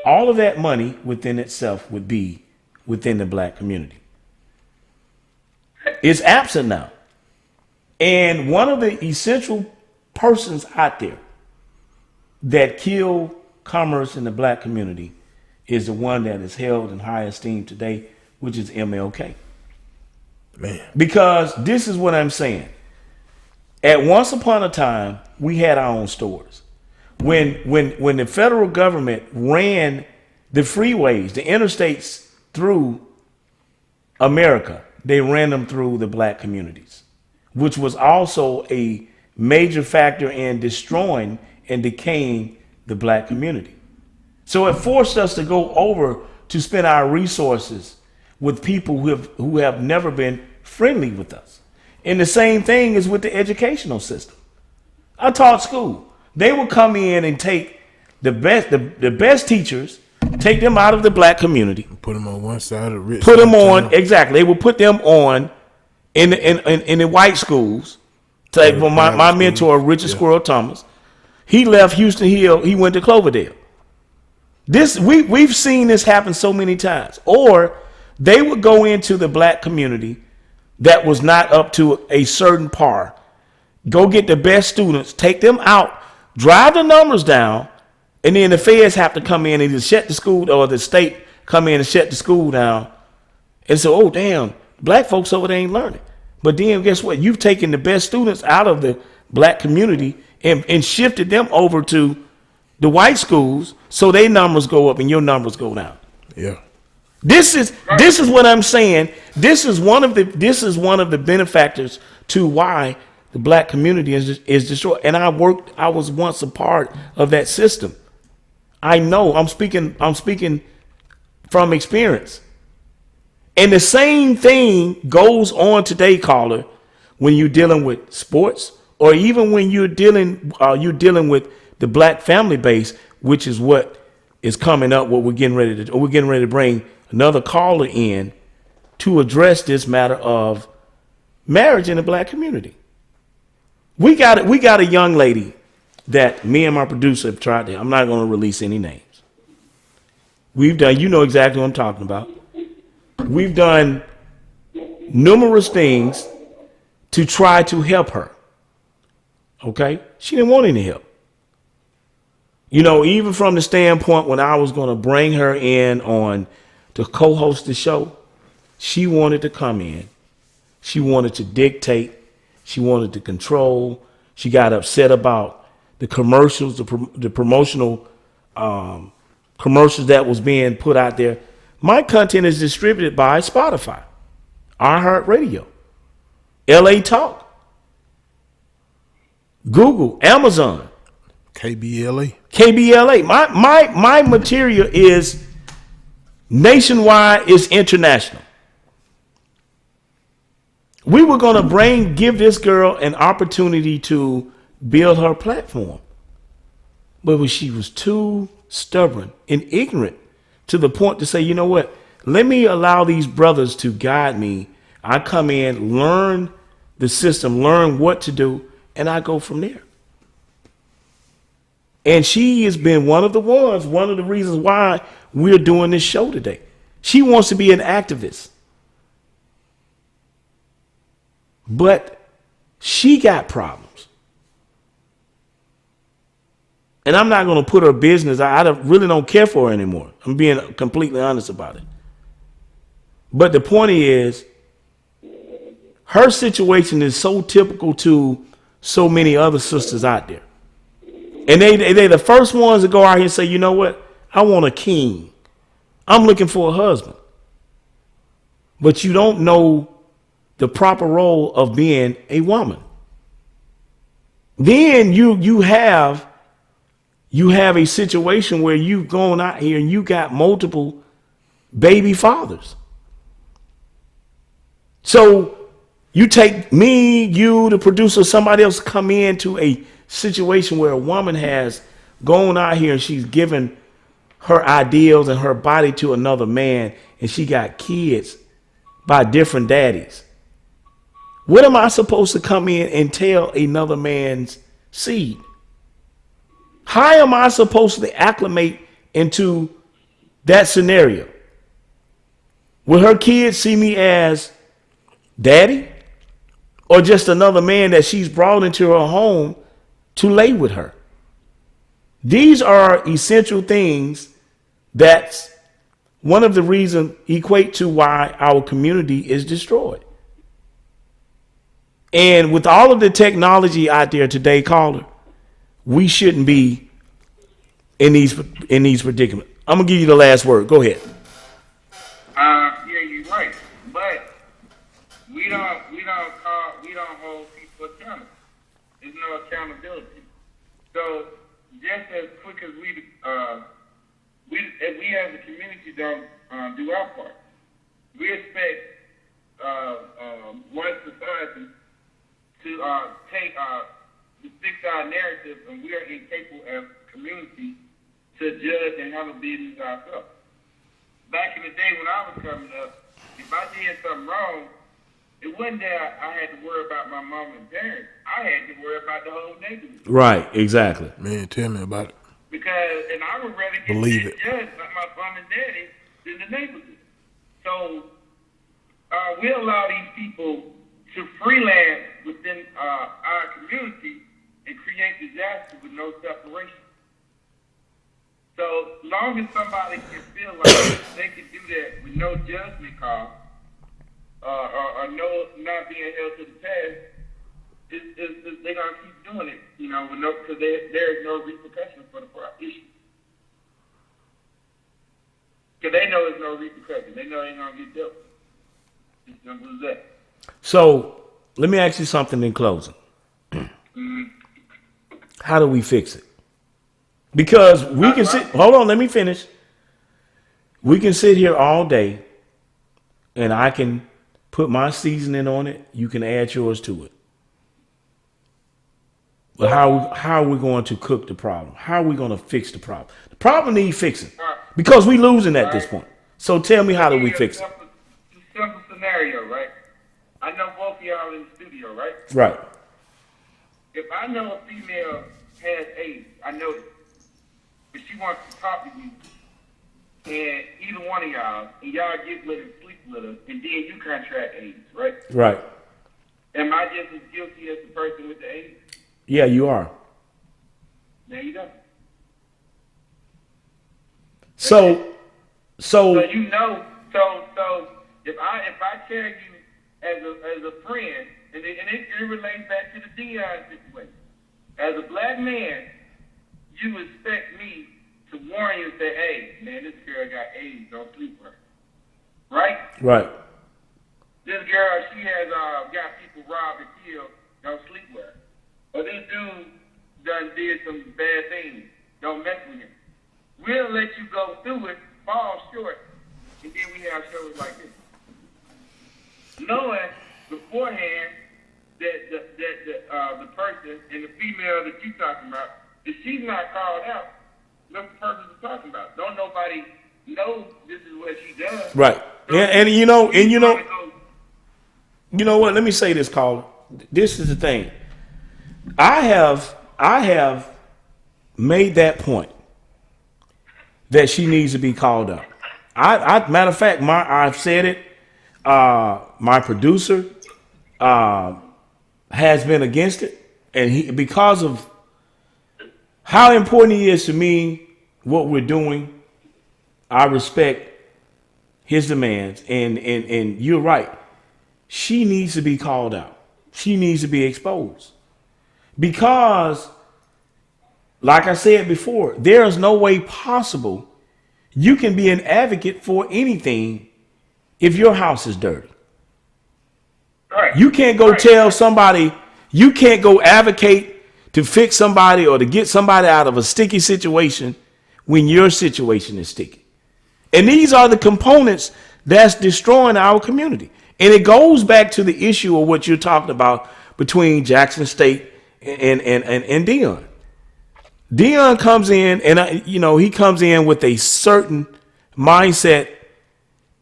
all of that money within itself would be within the black community. It's absent now. And one of the essential persons out there that kill commerce in the black community is the one that is held in high esteem today, which is MLK. Man. Because this is what I'm saying. At once upon a time, we had our own stores. When the federal government ran the freeways, the interstates through America, they ran them through the black communities, which was also a major factor in destroying and decaying the black community. So it forced us to go over to spend our resources with people who have never been friendly with us. And the same thing is with the educational system. I taught school. They would come in and take the best teachers, take them out of the black community, Put them on one side of the rich. put them on, exactly. They would put them on in the white schools. Like my mentor, Richard Squirrel Thomas, he left Houston Hill. He went to Cloverdale. We've seen this happen so many times. Or they would go into the black community that was not up to a certain par, go get the best students, take them out, drive the numbers down, and then the feds have to come in and either shut the school, or the state come in and shut the school down. And so, oh damn, black folks over there ain't learning. But then guess what? You've taken the best students out of the black community and shifted them over to the white schools, so their numbers go up and your numbers go down. Yeah. This is what I'm saying. This is one of the benefactors to why the black community is destroyed. And I was once a part of that system. I know. I'm speaking from experience. And the same thing goes on today, caller, when you're dealing with sports, or even when you're dealing with the black family base, which is what is coming up. We're getting ready to bring another caller in to address this matter of marriage in the black community. We got a young lady that me and my producer have tried to. I'm not going to release any names. We've done. You know exactly what I'm talking about. We've done numerous things to try to help her. Okay? She didn't want any help. You know, even from the standpoint when I was going to bring her in on to co-host the show, she wanted to come in. She wanted to dictate. She wanted to control. She got upset about the commercials, the promotional commercials that was being put out there. My content is distributed by Spotify, iHeartRadio, LA Talk, Google, Amazon, KBLA. My material is nationwide, is international. We were going to give this girl an opportunity to build her platform. But she was too stubborn and ignorant to the point to say, you know what? Let me allow these brothers to guide me. I come in, learn the system, learn what to do, and I go from there. And she has been one of the reasons why we're doing this show today. She wants to be an activist. But she got problems. And I'm not going to put her business. I really don't care for her anymore. I'm being completely honest about it. But the point is, her situation is so typical to so many other sisters out there. And they're the first ones to go out here and say, you know what? I want a king. I'm looking for a husband. But you don't know the proper role of being a woman. Then you have a situation where you've gone out here and you got multiple baby fathers. So you take me, you, the producer, somebody else come into a situation where a woman has gone out here and she's given her ideals and her body to another man, and she got kids by different daddies. What am I supposed to come in and tell another man's seed? How am I supposed to acclimate into that scenario? Will her kids see me as daddy or just another man that she's brought into her home to lay with her? These are essential things that's one of the reasons equate to why our community is destroyed. And with all of the technology out there today, caller, we shouldn't be in these predicaments. I'm gonna give you the last word. Go ahead. Yeah, you're right. But we don't hold people accountable. There's no accountability. So just as quick as we as a community don't do our part, we expect one society to fix our narrative, and we are incapable as a community to judge and handle business ourselves. Back in the day when I was coming up, if I did something wrong, it wasn't that I had to worry about my mom and parents. I had to worry about the whole neighborhood. Right, exactly. Man, tell me about it. Because, and I would rather get judged by my mom and daddy than the neighborhood. So we allow these people to freelance within our community and create disaster with no separation. So long as somebody can feel like they can do that with no judgment call or no not being held to the past, they're gonna keep doing it, you know, because there is no repercussion for the issue. Because they know there's no repercussion. They know they're gonna get dealt with. It's simple as that. So let me ask you something in closing. How do we fix it? Because we can sit, hold on, let me finish. We can sit here all day and I can put my seasoning on it. You can add yours to it. But how are we going to cook the problem? How are we going to fix the problem? The problem needs fixing because we're losing at this point. So tell me, how do we fix it? Simple scenario, right? I know both of y'all in the studio, right? Right. If I know a female has AIDS, I know it. If she wants to talk to you, and either one of y'all, and y'all get with her, sleep with her, and then you contract AIDS, right? Right. Am I just as guilty as the person with the AIDS? Yeah, you are. There you go. So you know, so if I tell you as a friend, and it relates back to the Dion situation, as a black man, you expect me to warn you and say, hey, man, this girl got AIDS, don't sleep with her. Right? Right. This girl, she has got people robbed and killed, don't sleep with her. Or this dude done did some bad things, don't mess with him. We'll let you go through it, fall short, and then we have shows like this. Knowing beforehand that the person and the female that you're talking about, if she's not called out, what the person is talking about. Don't nobody know this is what she does. Right. So And you know what? Let me say this, caller. This is the thing. I have made that point that she needs to be called up. I matter of fact, I've said it. My producer has been against it, and because of how important he is to me, what we're doing, I respect his demands, and you're right. She needs to be called out. She needs to be exposed. Because, like I said before, there is no way possible you can be an advocate for anything if your house is dirty. Right. You can't go tell somebody, you can't go advocate to fix somebody or to get somebody out of a sticky situation when your situation is sticky. And these are the components that's destroying our community. And it goes back to the issue of what you're talking about between Jackson State and Dion. Dion comes in and, he comes in with a certain mindset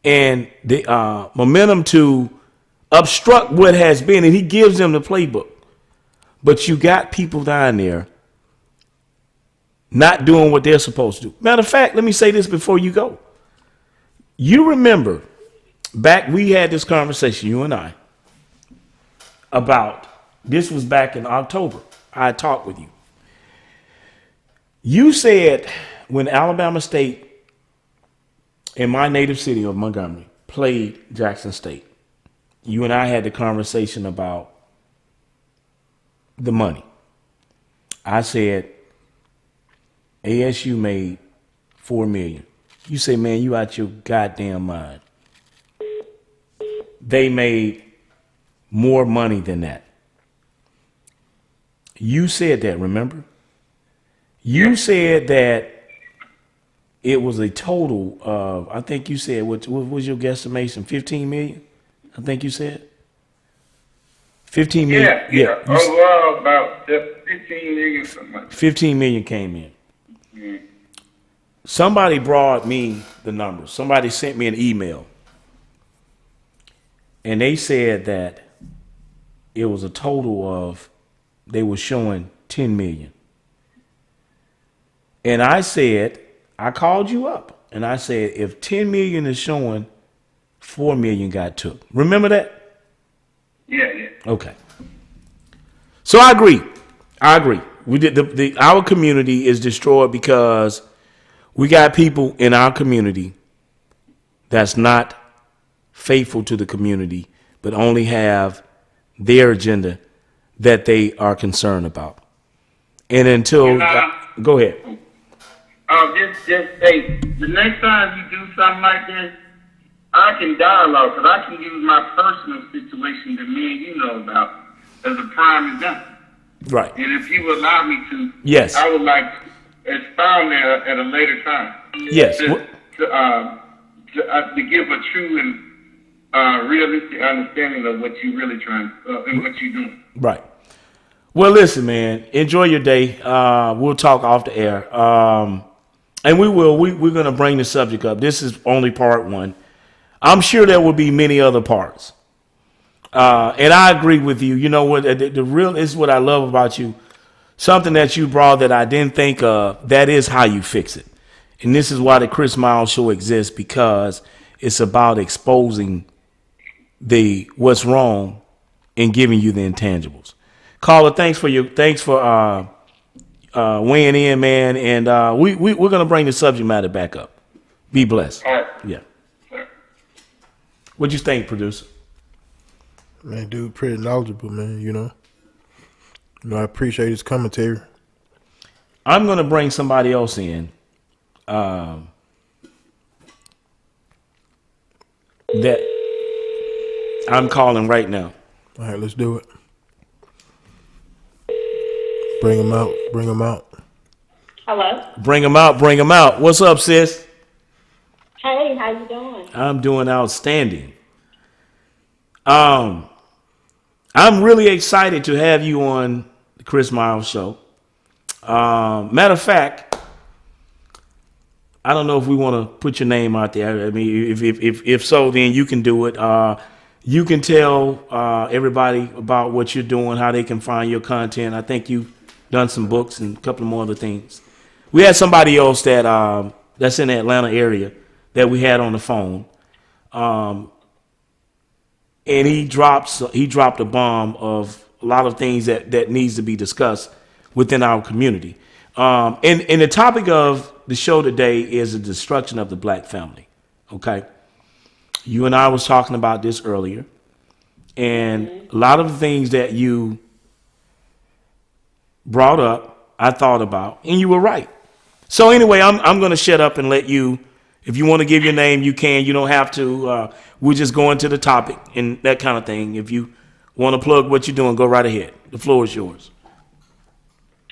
and the momentum to obstruct what has been, and he gives them the playbook. But you got people down there not doing what they're supposed to do. Matter of fact, let me say this before you go. You remember back, we had this conversation, you and I, about, this was back in October. I talked with you. You said when Alabama State in my native city of Montgomery played Jackson State, you and I had the conversation about the money. I said ASU made $4 million. You say, man, you out your goddamn mind. They made more money than that. You said that, remember? You said that it was a total of, I think you said, what was your guesstimation? 15 million? I think you said 15 million. Yeah. Overall, about 15 million, something like that. 15 million came in. Mm-hmm. Somebody brought me the numbers. Somebody sent me an email, and they said that it was a total of, they were showing 10 million. And I said, I called you up and I said, if 10 million is showing, 4 million got took. Remember that? Yeah. Okay. So I agree. We did our community is destroyed because we got people in our community that's not faithful to the community, but only have their agenda that they are concerned about. And until, go ahead. Just say, the next time you do something like this, I can dialogue, because I can use my personal situation that me and you know about as a prime example. Right. And if you allow me to, yes, I would like to expound there at a later time. Yes. To give a true and realistic understanding of what you're really trying and what you're doing. Right. Well, listen, man. Enjoy your day. We'll talk off the air, and we will. We're going to bring the subject up. This is only part one. I'm sure there will be many other parts. And I agree with you. You know what? The real is what I love about you. Something that you brought that I didn't think of. That is how you fix it. And this is why the Chris Miles Show exists, because it's about exposing what's wrong and giving you the intangibles. Caller, thanks for weighing in, man. And we're gonna bring the subject matter back up. Be blessed. All right. Yeah. What'd you think, producer? Man, dude, pretty knowledgeable, man. You know, I appreciate his commentary. I'm gonna bring somebody else in. That I'm calling right now. All right, let's do it. Bring him out. Bring him out. Hello. Bring him out. Bring him out. What's up, sis? Hey, how you doing? I'm doing outstanding. I'm really excited to have you on the Chris Miles Show. Matter of fact, I don't know if we want to put your name out there. I mean, if so, then you can do it. You can tell everybody about what you're doing, how they can find your content. I think you've done some books and a couple more other things. We had somebody else that's in the Atlanta area that we had on the phone, and he dropped a bomb of a lot of things that needs to be discussed within our community. And the topic of the show today is the destruction of the black family. Okay. You and I was talking about this earlier, and a lot of the things that you brought up, I thought about, and you were right. So anyway, I'm going to shut up and let you, if you want to give your name, you can. You don't have to. We're just going to the topic and that kind of thing. If you want to plug what you're doing, go right ahead. The floor is yours.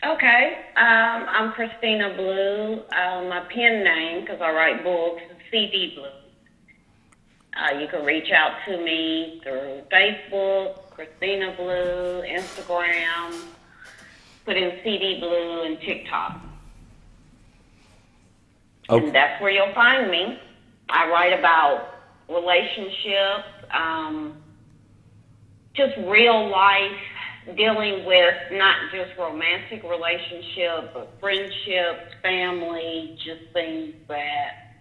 Okay. I'm Christina Blue. My pen name, because I write books, is CD Blue. You can reach out to me through Facebook, Christina Blue, Instagram, put in CD Blue, and TikTok. Okay. And that's where you'll find me. I write about relationships, just real life, dealing with not just romantic relationships, but friendships, family, just things that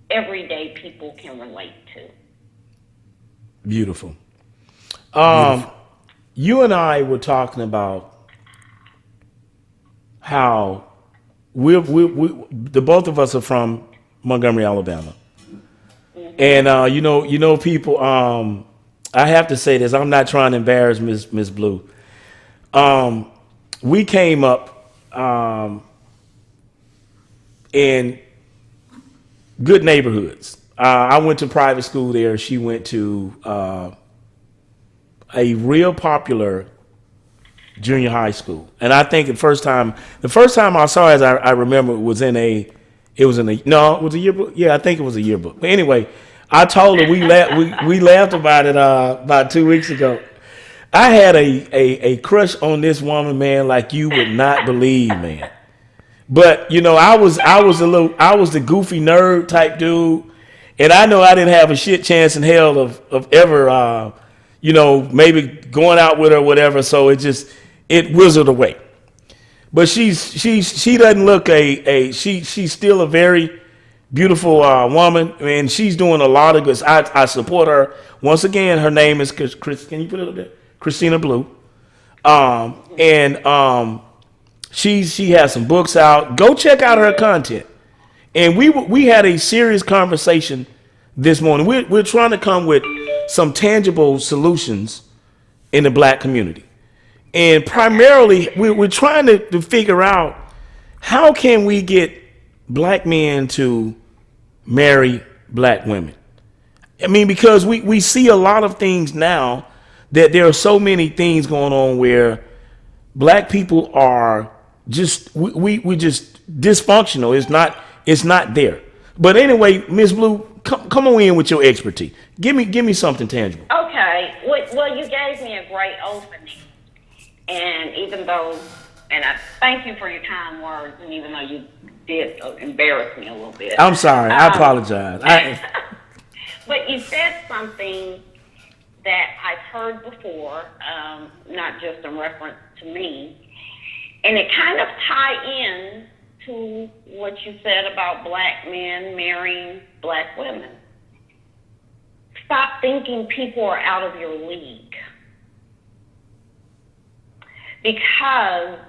everyday people can relate to. Beautiful. You and I were talking about how the both of us are from Montgomery, Alabama. Mm-hmm. And you know, people. I have to say this. I'm not trying to embarrass Miss Blue. We came up in good neighborhoods. I went to private school there. She went to a real popular junior high school. And I think the first time I saw her, as I remember, it was a yearbook. Yeah, I think it was a yearbook. But anyway, I told her we laughed about it about 2 weeks ago. I had a crush on this woman, man, like you would not believe, man. But you know, I was the goofy nerd type dude, and I know I didn't have a shit chance in hell of ever maybe going out with her or whatever. So it withered away. But she doesn't look she's still a very beautiful woman, and she's doing a lot of good. I support her. Once again, her name is Chris. Can you put it up there? Christina Blue. She has some books out. Go check out her content. And we had a serious conversation this morning. We're trying to come with some tangible solutions in the black community. And primarily, we're trying to figure out how can we get black men to marry black women. I mean, because we see a lot of things now that there are so many things going on where black people are just we just dysfunctional. It's not there. But anyway, Ms. Blue, come on in with your expertise. Give me something tangible. Okay. Well, you gave me a great opening. And I thank you for your kind words, and even though you did embarrass me a little bit. I'm sorry. I apologize. But you said something that I've heard before, not just in reference to me, and it kind of tie in to what you said about black men marrying black women. Stop thinking people are out of your league. Because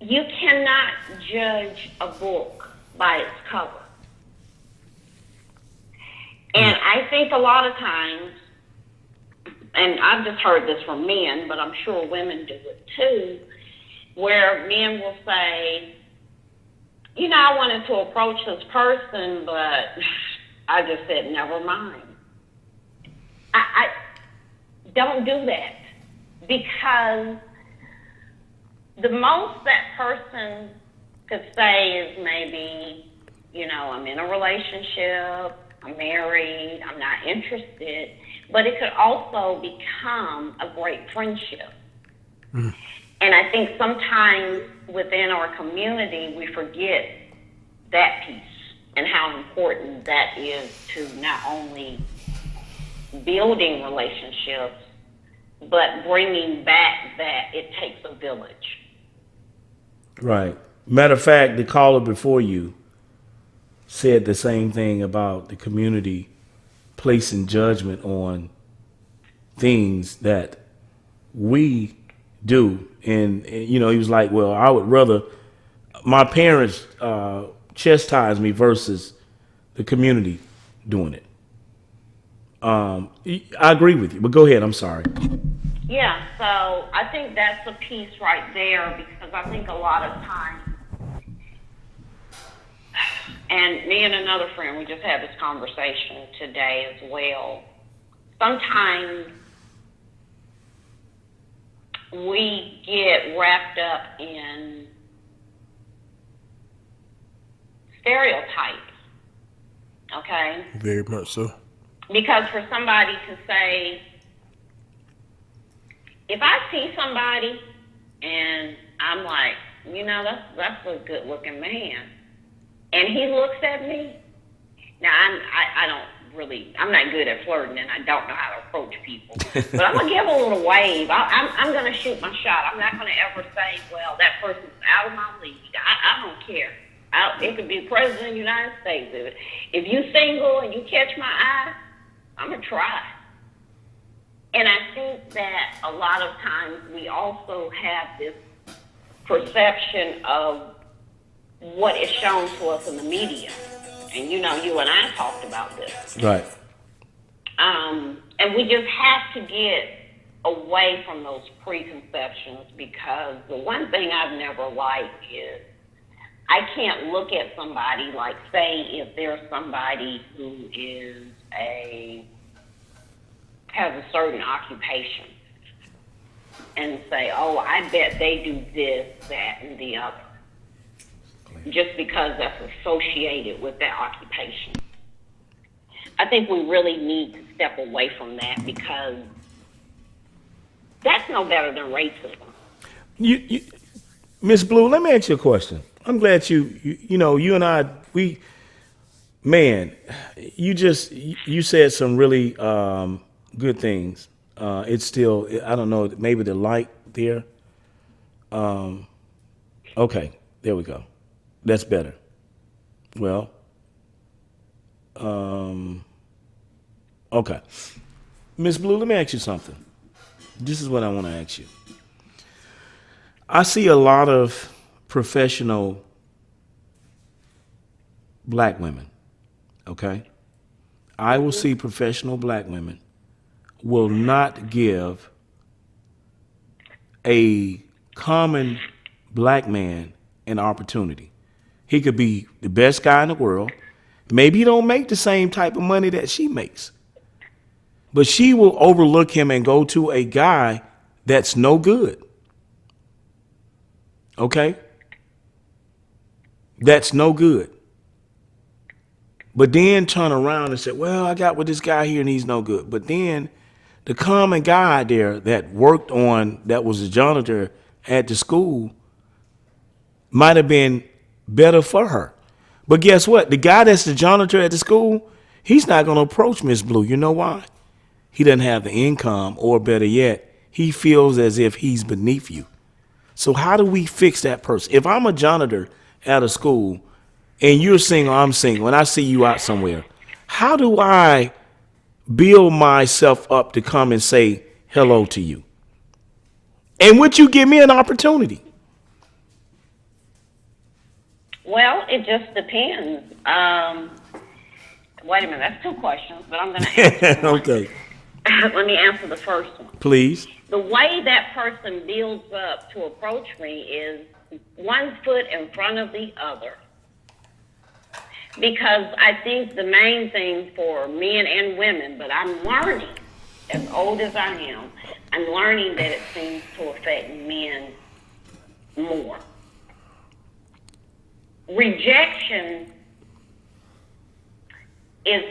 you cannot judge a book by its cover. And I think a lot of times, and I've just heard this from men, but I'm sure women do it too, where men will say, you know, I wanted to approach this person, but I just said, never mind. I don't do that, because the most that person could say is maybe, you know, I'm in a relationship, I'm married, I'm not interested, but it could also become a great friendship. Mm. And I think sometimes within our community, we forget that piece and how important that is to not only building relationships, but bringing back that it takes a village. Right. Matter of fact, the caller before you said the same thing about the community placing judgment on things that we do. And you know, he was like, well, I would rather my parents chastise me versus the community doing it. I agree with you, but go ahead. I'm sorry. Yeah, so I think that's a piece right there, because I think a lot of times, and me and another friend, we just had this conversation today as well. Sometimes we get wrapped up in stereotypes, okay? Very much so. Because for somebody to say, if I see somebody and I'm like, you know, that's a good looking man, and he looks at me, now I'm not good at flirting, and I don't know how to approach people, but I'm gonna give a little wave. I'm gonna shoot my shot. I'm not gonna ever say, well, that person's out of my league. I don't care. It could be the president of the United States. If you single and you catch my eye, I'm gonna try. And I think that a lot of times we also have this perception of what is shown to us in the media. And you know, you and I talked about this. Right. And we just have to get away from those preconceptions, because the one thing I've never liked is I can't look at somebody like, say, if there's somebody who has a certain occupation, and say, oh, I bet they do this, that, and the other, just because that's associated with that occupation. I think we really need to step away from that, because that's no better than racism. You Miss Blue, let me ask you a question. I'm glad you know, you and I, you said some really good things. It's still, I don't know, maybe the light there. Okay, there we go. That's better. Well, okay. Miss Blue, let me ask you something. This is what I want to ask you. I see a lot of professional black women, okay? I will see professional black women will not give a common black man an opportunity. He could be the best guy in the world. Maybe he don't make the same type of money that she makes, but she will overlook him and go to a guy that's no good. Okay? That's no good. But then turn around and say, well, I got with this guy here and he's no good. But then the common guy there that was a janitor at the school might have been better for her. But guess what? The guy that's the janitor at the school, he's not going to approach Miss Blue. You know why? He doesn't have the income, or better yet, he feels as if he's beneath you. So how do we fix that person? If I'm a janitor at a school and you're single, I'm single, and I see you out somewhere, how do I build myself up to come and say hello to you? And would you give me an opportunity? Well, it just depends. Wait a minute, that's two questions, but I'm going to answer one. Okay. Let me answer the first one. Please. The way that person builds up to approach me is one foot in front of the other. Because I think the main thing for men and women, but I'm learning, as old as I am, I'm learning that it seems to affect men more. Rejection does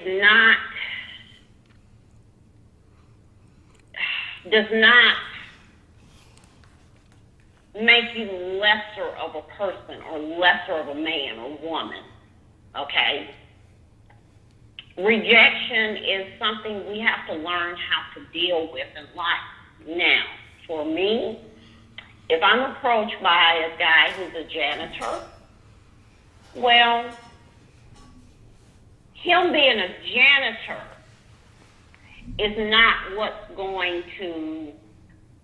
not make you lesser of a person or lesser of a man or woman, okay? Rejection is something we have to learn how to deal with in life. Now, for me, if I'm approached by a guy who's a janitor, well, him being a janitor is not what's going to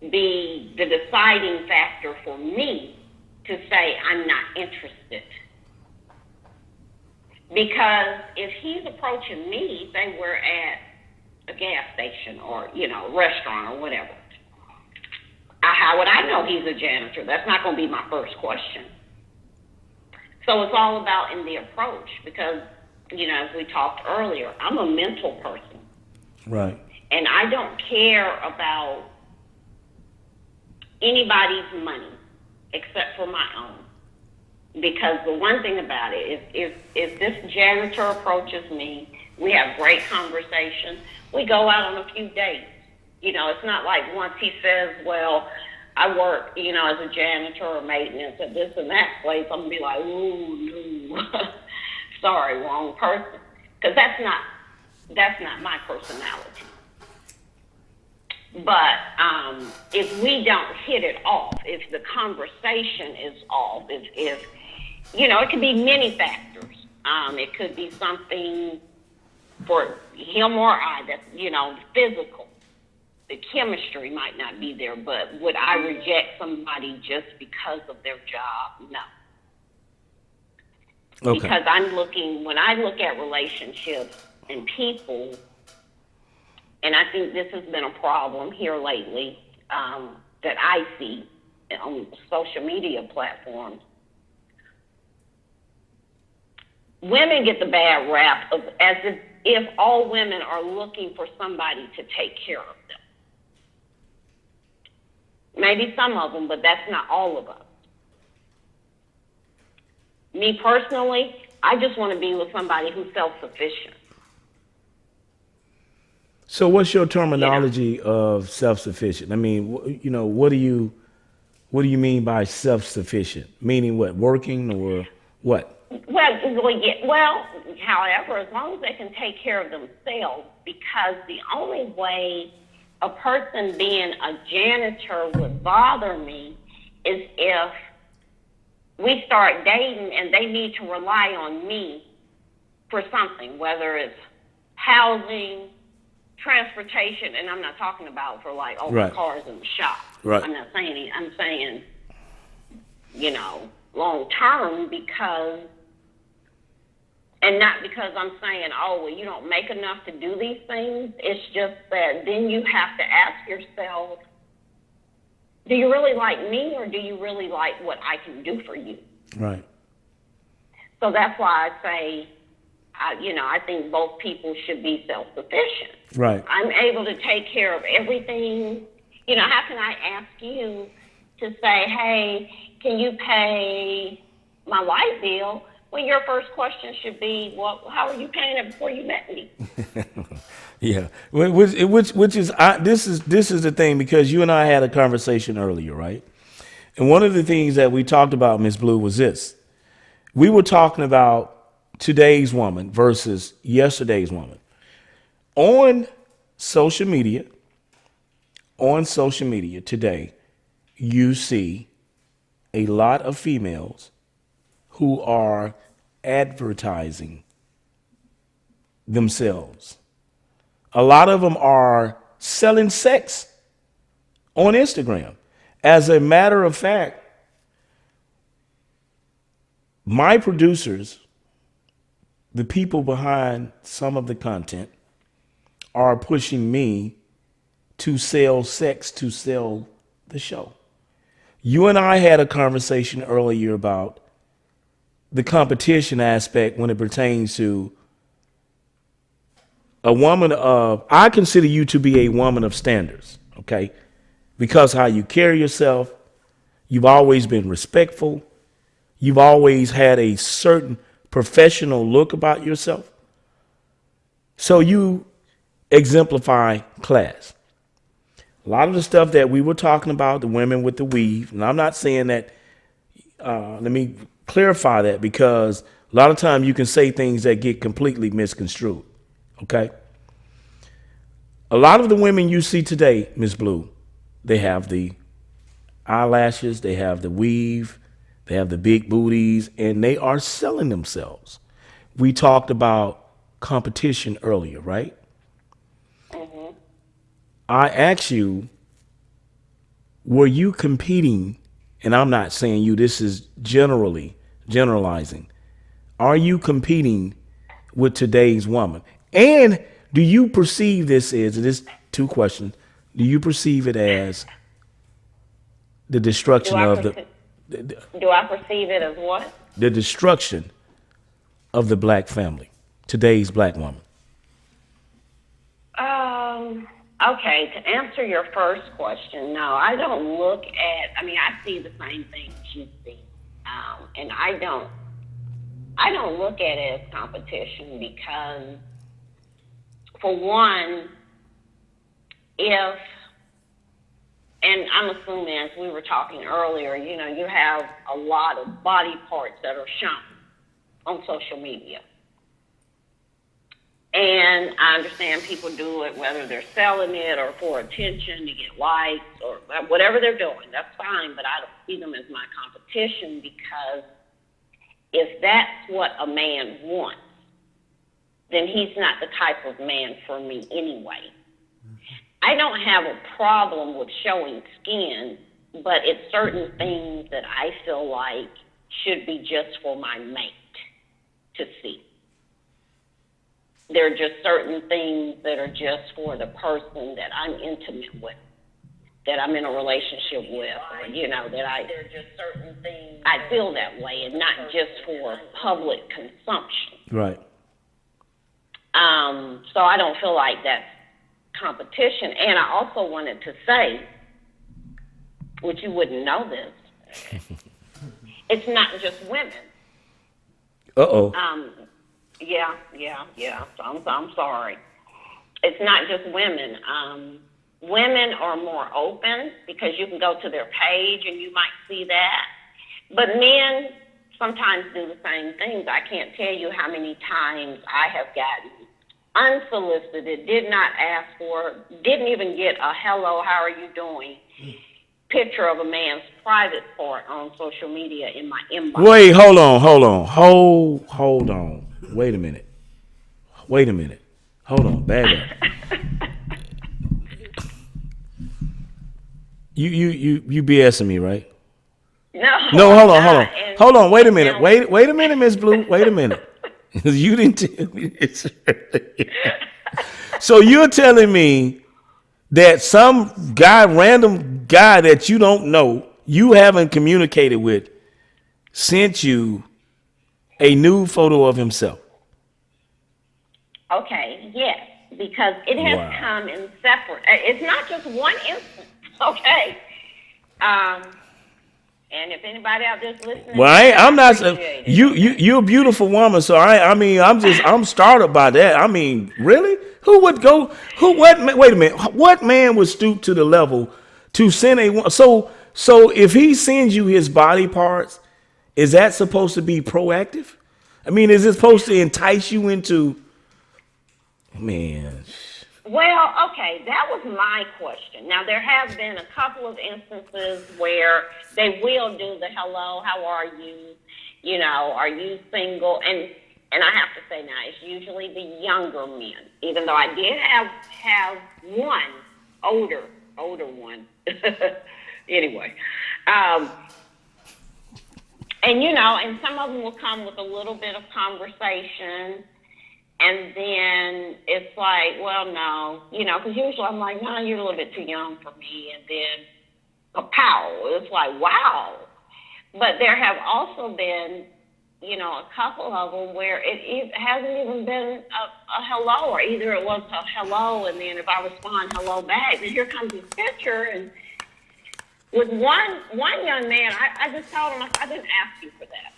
be the deciding factor for me to say I'm not interested. Because if he's approaching me, say we're at a gas station or, restaurant or whatever, how would I know he's a janitor? That's not going to be my first question. So it's all about in the approach because, as we talked earlier, I'm a mental person. Right. And I don't care about anybody's money except for my own. Because the one thing about it is if this janitor approaches me, we have great conversation. We go out on a few dates. It's not like once he says, well, I work, as a janitor or maintenance at this and that place, I'm going to be like, ooh, no, sorry, wrong person. Because that's not my personality. But if we don't hit it off, if the conversation is off, if it could be many factors. It could be something for him or I that's, physical. The chemistry might not be there, but would I reject somebody just because of their job? No. Okay. Because when I look at relationships and people, and I think this has been a problem here lately that I see on social media platforms. Women get the bad rap of as if all women are looking for somebody to take care of them. Maybe some of them, but that's not all of us. Me personally, I just want to be with somebody who's self-sufficient. So what's your terminology of self-sufficient? I mean, what do you mean by self-sufficient? Meaning what, working or what? Well, however, as long as they can take care of themselves, because the only way a person being a janitor would bother me is if we start dating and they need to rely on me for something, whether it's housing, transportation, and I'm not talking about for like right. cars in the shop. Right. I'm not saying it. I'm saying, long term and not because I'm saying, you don't make enough to do these things. It's just that then you have to ask yourself, do you really like me or do you really like what I can do for you? Right. So that's why I say, I think both people should be self-sufficient. Right. I'm able to take care of everything. How can I ask you to say, hey, can you pay my light bill? Well, your first question should be, well, how are you paying it before you met me? Yeah, which is this is the thing, because you and I had a conversation earlier, right? And one of the things that we talked about, Ms. Blue, was this. We were talking about today's woman versus yesterday's woman. On social media today, you see a lot of females who are advertising themselves. A lot of them are selling sex on Instagram. As a matter of fact, my producers, the people behind some of the content, are pushing me to sell sex to sell the show. You and I had a conversation earlier about the competition aspect when it pertains to a woman of, I consider you to be a woman of standards, okay? Because how you carry yourself, you've always been respectful. You've always had a certain professional look about yourself. So you exemplify class. A lot of the stuff that we were talking about, the women with the weave, and I'm not saying that, let me clarify that, because a lot of times you can say things that get completely misconstrued, okay? A lot of the women you see today, Ms. Blue, they have the eyelashes, they have the weave, they have the big booties, and they are selling themselves. We talked about competition earlier, right? Mm-hmm. I asked you, were you competing? And I'm not saying you, this is generalizing. Are you competing with today's woman? And do you perceive this as, and this 2 questions, do you perceive it as the destruction of the... Do I perceive it as what? The destruction of the black family, today's black woman. Okay, to answer your first question, no, I don't look at, I see the same things you see. And I don't look at it as competition because, for one, and I'm assuming, as we were talking earlier, you have a lot of body parts that are shown on social media. And I understand people do it whether they're selling it or for attention to get likes or whatever they're doing. That's fine, but I don't see them as my competition because if that's what a man wants, then he's not the type of man for me anyway. I don't have a problem with showing skin, but it's certain things that I feel like should be just for my mate to see. There are just certain things that are just for the person that I'm intimate with, that I'm in a relationship with, or, that there are just certain things I feel that way, and not just for public consumption. Right. So I don't feel like that's competition. And I also wanted to say, which you wouldn't know this, it's not just women. Uh-oh. Yeah. So I'm sorry. It's not just women. Women are more open because you can go to their page and you might see that. But men sometimes do the same things. I can't tell you how many times I have gotten unsolicited, did not ask for, didn't even get a hello, how are you doing, picture of a man's private part on social media in my inbox. Wait, hold on. Wait a minute. Hold on, back up. You BSing me, right? No, Hold on. Wait a minute. Wait a minute, Miss Blue. Wait a minute. You didn't tell me this. So you're telling me that some random guy that you don't know, you haven't communicated with, sent you a nude photo of himself? Okay, yes, because it has come in separate. It's not just one instance, okay? And if anybody out there's listening, well, I'm not. You're a beautiful woman, so I'm startled by that. I mean, really? Wait a minute. What man would stoop to the level to send a? So if he sends you his body parts, is that supposed to be proactive? I mean, is it supposed to entice you into? Man, Well, okay, that was my question. Now, there have been a couple of instances where they will do the hello, how are you? You know, are you single? And I have to say now, it's usually the younger men, even though I did have one older one. Anyway. And, you know, and some of them will come with a little bit of conversation. And then it's like, well, no, you know, because usually I'm like, no, you're a little bit too young for me. And then, pow, it's like, wow. But there have also been, you know, a couple of them where it hasn't even been a hello, or either it was a hello, and then if I respond hello back, then here comes his picture. And with one young man, I just told him, I didn't ask you for that.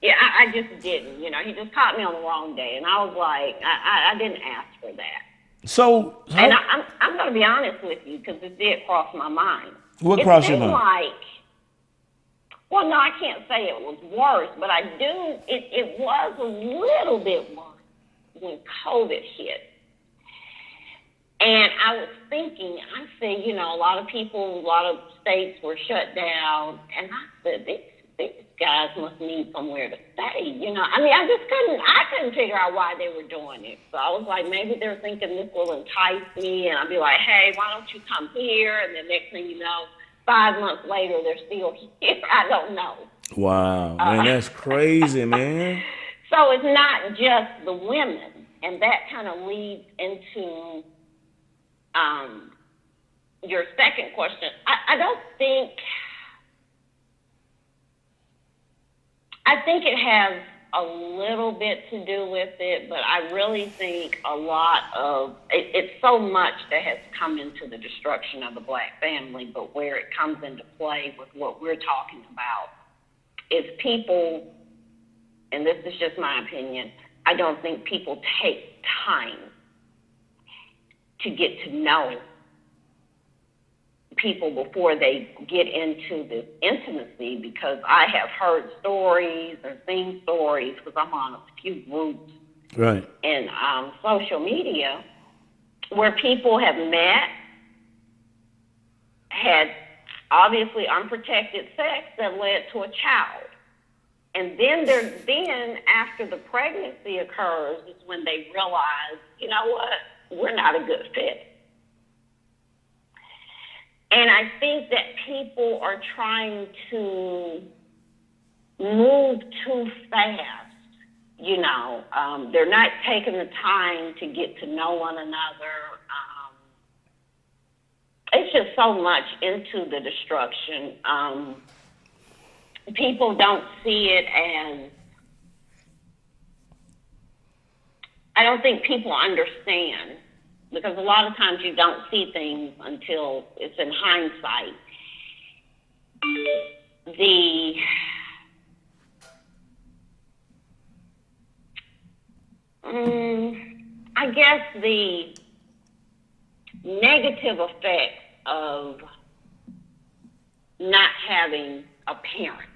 Yeah, I just didn't. You know, he just caught me on the wrong day, and I was like, I didn't ask for that. So and I'm going to be honest with you, because it did cross my mind. What crossed your mind? Like, well, no, I can't say it was worse, but I do. It was a little bit worse when COVID hit. And I was thinking, I said, you know, a lot of states were shut down, and I said, these guys must need somewhere to stay, you know. I mean, I couldn't figure out why they were doing it. So I was like, maybe they're thinking this will entice me, and I'd be like, hey, why don't you come here? And then next thing you know, 5 months later, they're still here. I don't know. Wow, man, that's crazy, man. So it's not just the women, and that kind of leads into your second question. I think it has a little bit to do with it, but I really think a lot of it's so much that has come into the destruction of the black family, but where it comes into play with what we're talking about is people, and this is just my opinion, I don't think people take time to get to know people before they get into this intimacy, because I have heard stories and seen stories, because I'm on a few groups right in social media where people have met, had obviously unprotected sex that led to a child. And then after the pregnancy occurs is when they realize, you know what, we're not a good fit. And I think that people are trying to move too fast, you know. They're not taking the time to get to know one another. It's just so much into the destruction. People don't see it as, I don't think people understand, because a lot of times you don't see things until it's in hindsight. I guess the negative effect of not having a parent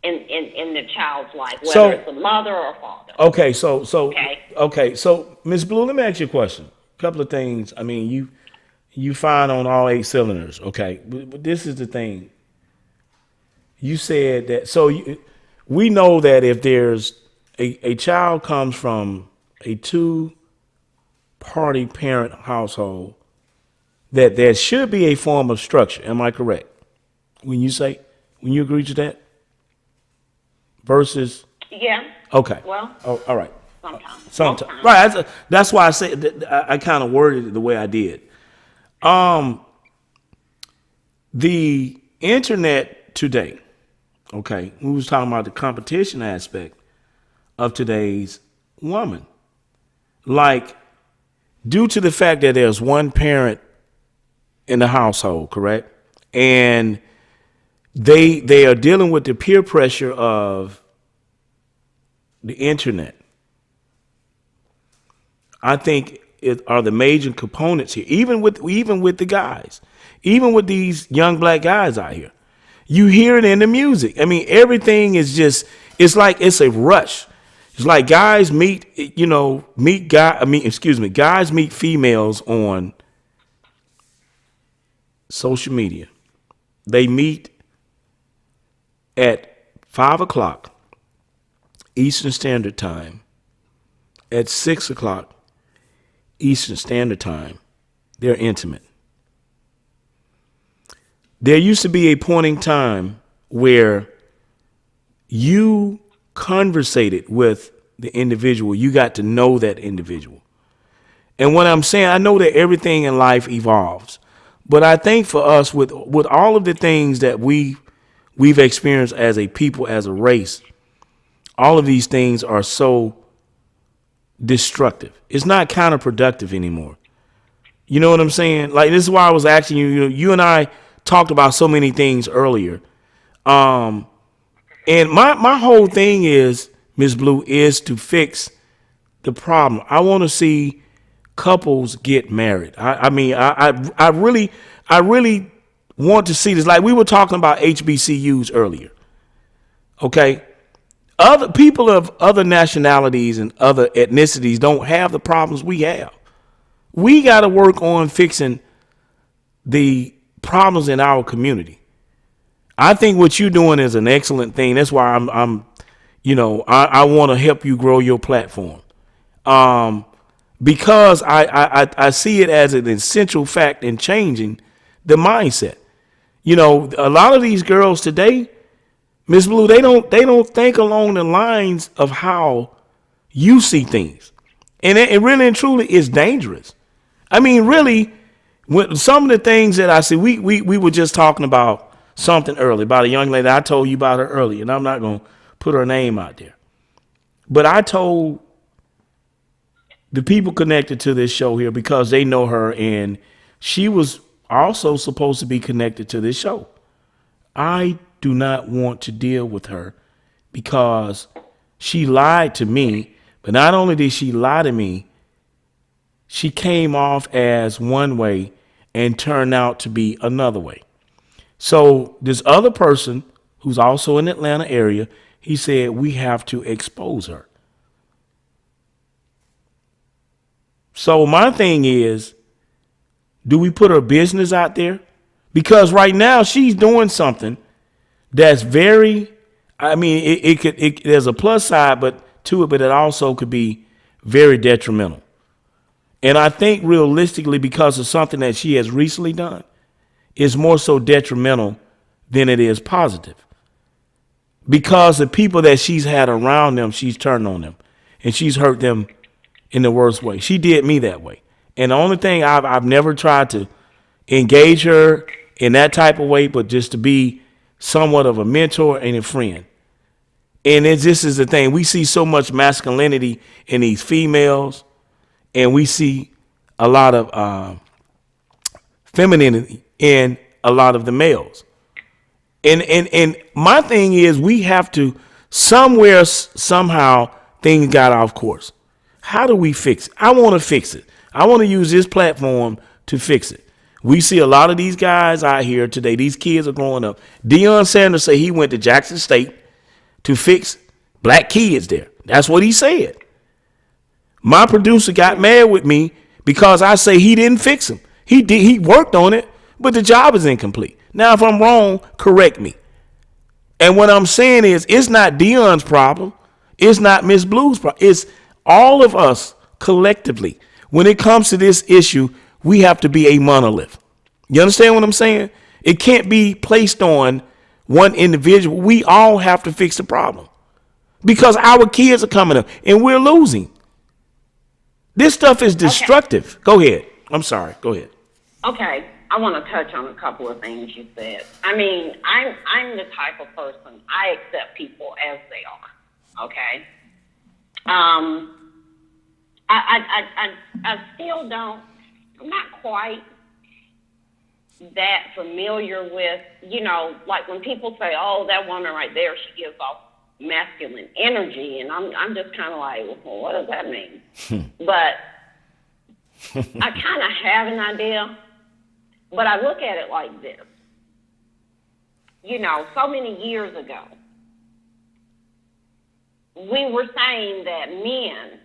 in the child's life, whether it's a mother or a father. Okay, so Ms. Blue, let me ask you a question. A couple of things. I mean, you fine on all 8 cylinders. Okay, but this is the thing. You said that. We know that if there's a child comes from a 2-party parent household, that there should be a form of structure. Am I correct? When you agree to that? Versus. Yeah. Okay. Well. Oh, all right. Sometimes. Right. That's why I said I kind of worded it the way I did. The internet today. Okay, we was talking about the competition aspect of today's woman. Like, due to the fact that there's one parent in the household, correct? And they are dealing with the peer pressure of the internet. I think it are the major components here, even with the guys, even with these young black guys out here. You hear it in the music. I mean, everything is just, it's like it's a rush. It's like guys meet females on social media. They meet at 5:00 Eastern Standard Time. At 6:00 Eastern Standard Time, they're intimate. There used to be a point in time where you conversated with the individual. You got to know that individual. And what I'm saying, I know that everything in life evolves, but I think for us, with all of the things that we've experienced as a people, as a race, all of these things are so destructive. It's not counterproductive anymore. You know what I'm saying? Like, this is why I was asking you. You and I talked about so many things earlier. And my whole thing is, Ms. Blue, is to fix the problem. I want to see couples get married. I really want to see this. Like we were talking about HBCUs earlier. Okay. Other people of other nationalities and other ethnicities don't have the problems we have. We got to work on fixing the problems in our community. I think what you're doing is an excellent thing. That's why I want to help you grow your platform. Because I see it as an essential fact in changing the mindset. You know, a lot of these girls today, Ms. Blue, they don't think along the lines of how you see things. And it really and truly is dangerous. I mean, really, when some of the things that I see, we were just talking about something earlier about a young lady. I told you about her earlier, and I'm not going to put her name out there. But I told the people connected to this show here, because they know her, and she was also supposed to be connected to this show. I do not want to deal with her because she lied to me. But not only did she lie to me, she came off as one way and turned out to be another way. So this other person who's also in the Atlanta area, he said, we have to expose her. So my thing is, do we put her business out there? Because right now she's doing something that's very, there's a plus side but it also could be very detrimental. And I think realistically, because of something that she has recently done, is more so detrimental than it is positive. Because the people that she's had around them, she's turned on them and she's hurt them in the worst way. She did me that way. And the only thing I've never tried to engage her in that type of way, but just to be somewhat of a mentor and a friend. And this is the thing. We see so much masculinity in these females, and we see a lot of femininity in a lot of the males. And my thing is, we have to somehow things got off course. How do we fix it? I want to fix it. I want to use this platform to fix it. We see a lot of these guys out here today. These kids are growing up. Deion Sanders said he went to Jackson State to fix black kids there. That's what he said. My producer got mad with me because I say he didn't fix them. He worked on it, but the job is incomplete. Now, if I'm wrong, correct me. And what I'm saying is, it's not Deion's problem. It's not Miss Blue's problem. It's all of us collectively. When it comes to this issue, we have to be a monolith. You understand what I'm saying? It can't be placed on one individual. We all have to fix the problem because our kids are coming up and we're losing. This stuff is destructive. Okay. Go ahead. I'm sorry. Go ahead. Okay. I want to touch on a couple of things you said. I mean, I'm the type of person, I accept people as they are. Okay. I still don't, I'm not quite that familiar with, like when people say, oh, that woman right there, she gives off masculine energy. And I'm just kind of like, well, what does that mean? But I kind of have an idea, but I look at it like this. So many years ago, we were saying that men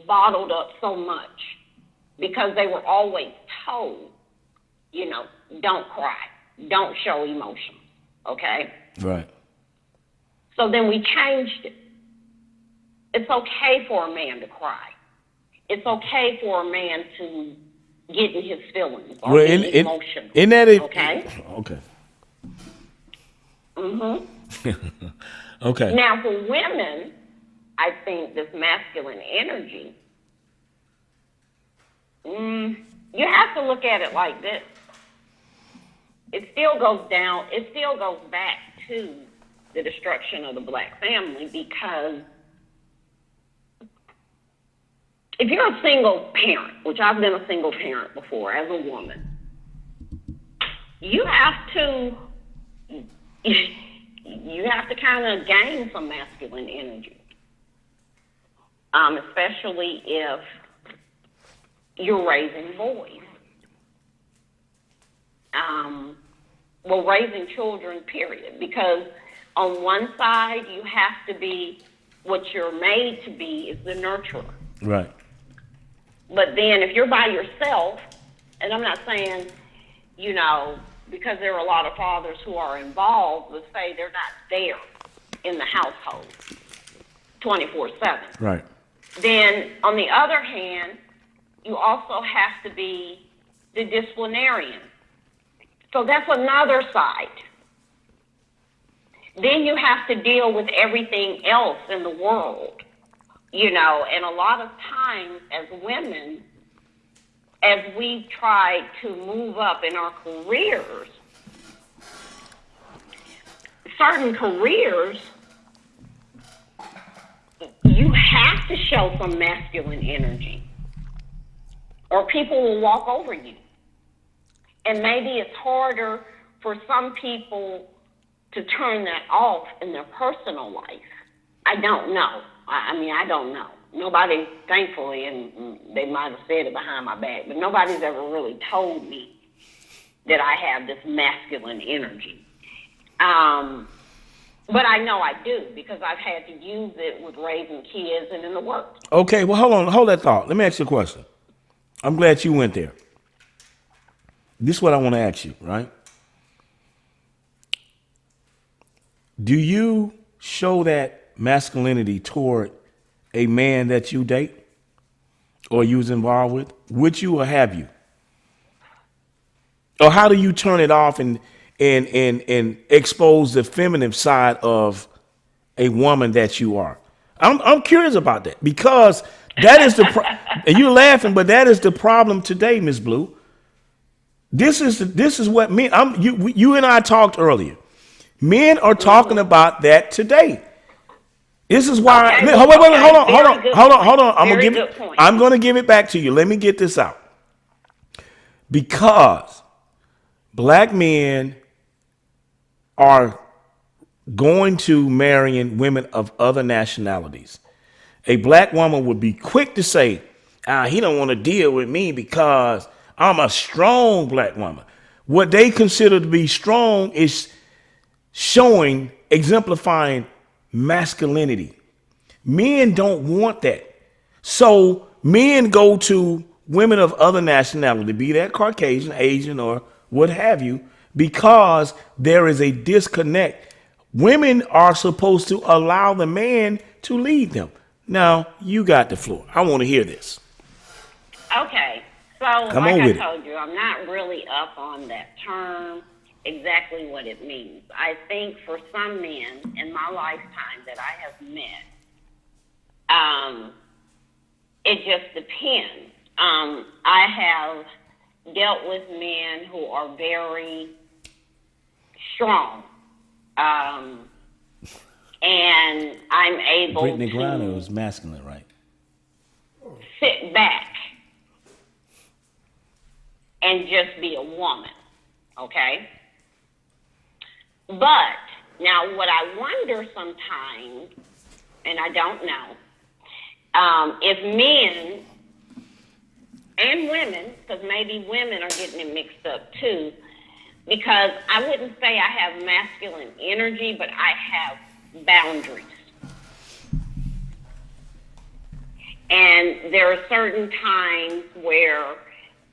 bottled up so much because they were always told, don't cry, don't show emotions, okay? Right. So then we changed it. It's okay for a man to cry. It's okay for a man to get in his feelings or be emotional. In that it, okay? Okay. Mm-hmm. Okay. Now, for women, I think this masculine energy, you have to look at it like this. It still goes down, it still goes back to the destruction of the black family, because if you're a single parent, which I've been a single parent before as a woman, you have to kind of gain some masculine energy, especially if you're raising boys. Raising children, period. Because on one side, you have to be what you're made to be, is the nurturer. Right. But then if you're by yourself, and I'm not saying, because there are a lot of fathers who are involved, let's say they're not there in the household 24/7. Right. Then on the other hand, you also have to be the disciplinarian. So that's another side. Then you have to deal with everything else in the world, and a lot of times as women, as we try to move up in our careers, certain careers, you have to show some masculine energy, or people will walk over you. And maybe it's harder for some people to turn that off in their personal life. I don't know. I don't know. Nobody, thankfully, and they might have said it behind my back, but nobody's ever really told me that I have this masculine energy. But I know I do, because I've had to use it with raising kids and in the work. Okay, well, hold that thought. Let me ask you a question. I'm glad you went there. This is what I want to ask you, right? Do you show that masculinity toward a man that you date or you was involved with? Would you or have you? Or how do you turn it off and expose the feminine side of a woman that you are? I'm curious about that, because that is and you're laughing, but that is the problem today, Miss Blue. This is what men. You and I talked earlier. Men are talking about that today. This is why. Okay, Hold on. I'm going to give it back to you. Let me get this out. Because black men are going to marrying women of other nationalities. A black woman would be quick to say, he don't want to deal with me because I'm a strong black woman. What they consider to be strong is exemplifying masculinity. Men don't want that. So men go to women of other nationality, be that Caucasian, Asian, or what have you, because there is a disconnect. Women are supposed to allow the man to lead them. Now, you got the floor. I want to hear this. Okay. So, like I told you, I'm not really up on that term, exactly what it means. I think for some men in my lifetime that I have met, it just depends. I have dealt with men who are very strong, and I'm able Brittany to Griner was masculine, right? sit back and just be a woman, okay? But now what I wonder sometimes, and I don't know, if men and women, because maybe women are getting it mixed up too, because I wouldn't say I have masculine energy, but I have boundaries. And there are certain times where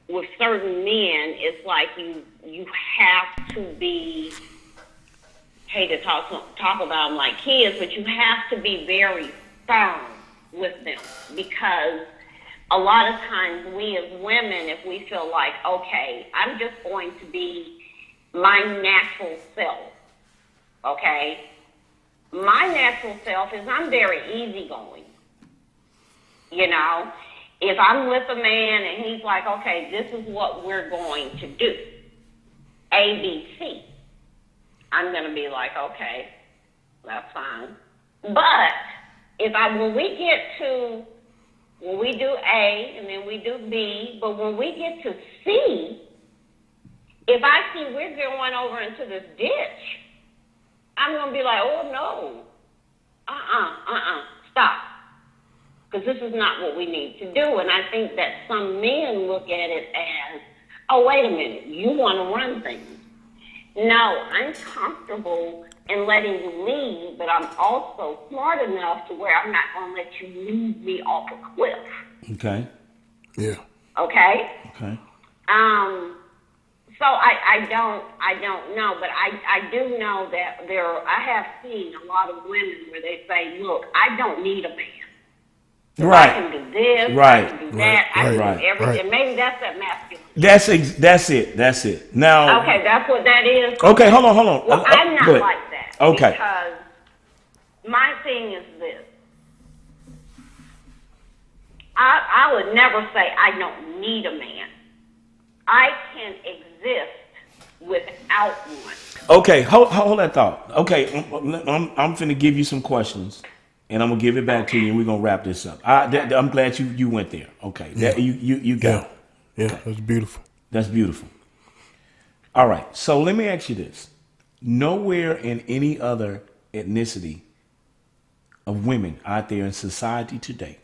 with certain men, it's like you have to be, hate to talk about them like kids, but you have to be very firm with them, because a lot of times we as women, if we feel like, okay, I'm just going to be my natural self, okay? My natural self is I'm very easygoing, you know? If I'm with a man and he's like, okay, this is what we're going to do, A, B, C, I'm going to be like, okay, that's fine. But when we do A and then we do B, but when we get to C, if I see we're going over into this ditch, I'm going to be like, oh, no, stop. Because this is not what we need to do. And I think that some men look at it as, oh, wait a minute, you want to run things. No, I'm comfortable in letting you lead, but I'm also smart enough to where I'm not going to let you lead me off a cliff. Okay. Yeah. Okay? Okay. So I don't know, but I do know that I have seen a lot of women where they say, look, I don't need a man. Right. I can do this. Right. I can do that. I can do everything. Right. Maybe that's that masculine. That's it. Now. Okay, that's what that is. Okay, hold on. Well, I'm not good. like that. Okay. Because my thing is this. I would never say I don't need a man. I can exist without one. Okay, hold that thought. Okay, I'm finna give you some questions, and I'm gonna give it back to you, and we're gonna wrap this up. I'm glad you went there. Okay, you got it. Yeah, that's beautiful. That's beautiful. All right, so let me ask you this. Nowhere in any other ethnicity of women out there in society today,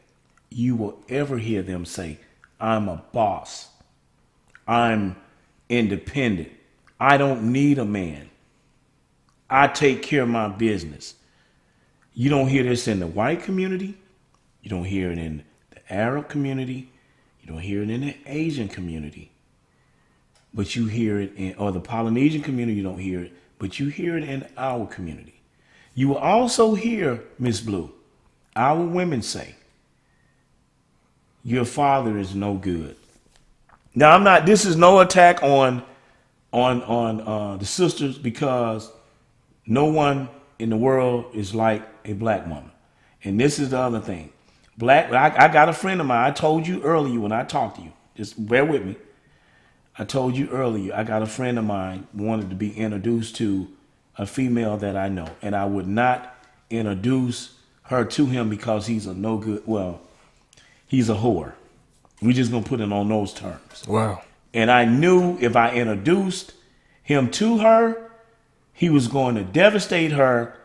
you will ever hear them say, I'm a boss. I'm independent. I don't need a man. I take care of my business. You don't hear this in the white community. You don't hear it in the Arab community. You don't hear it in the Asian community. But you hear it in, or the Polynesian community, you don't hear it, but you hear it in our community. You will also hear, Miss Blue, our women say, your father is no good. Now, this is no attack on the sisters, because no one in the world is like a black woman. And this is the other thing. I got a friend of mine. I told you earlier when I talked to you, just bear with me. I told you earlier, I got a friend of mine who wanted to be introduced to a female that I know. And I would not introduce her to him because he's a no good, he's a whore. We just gonna put it on those terms. Wow. And I knew if I introduced him to her, he was going to devastate her,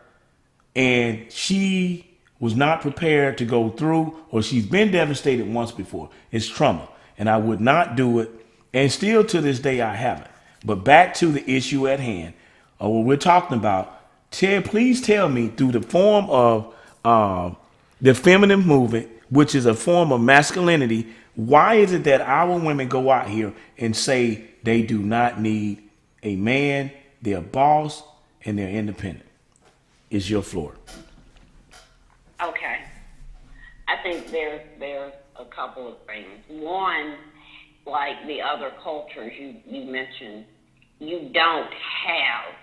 and she was not prepared to go through, or she's been devastated once before. It's trauma, and I would not do it, and still to this day I haven't. But back to the issue at hand, or what we're talking about. Please tell me, through the form of the feminine movement, which is a form of masculinity, why is it that our women go out here and say they do not need a man, they're boss, and they're independent? Is your floor. Okay. I think there's a couple of things. One, like the other cultures you mentioned, you don't have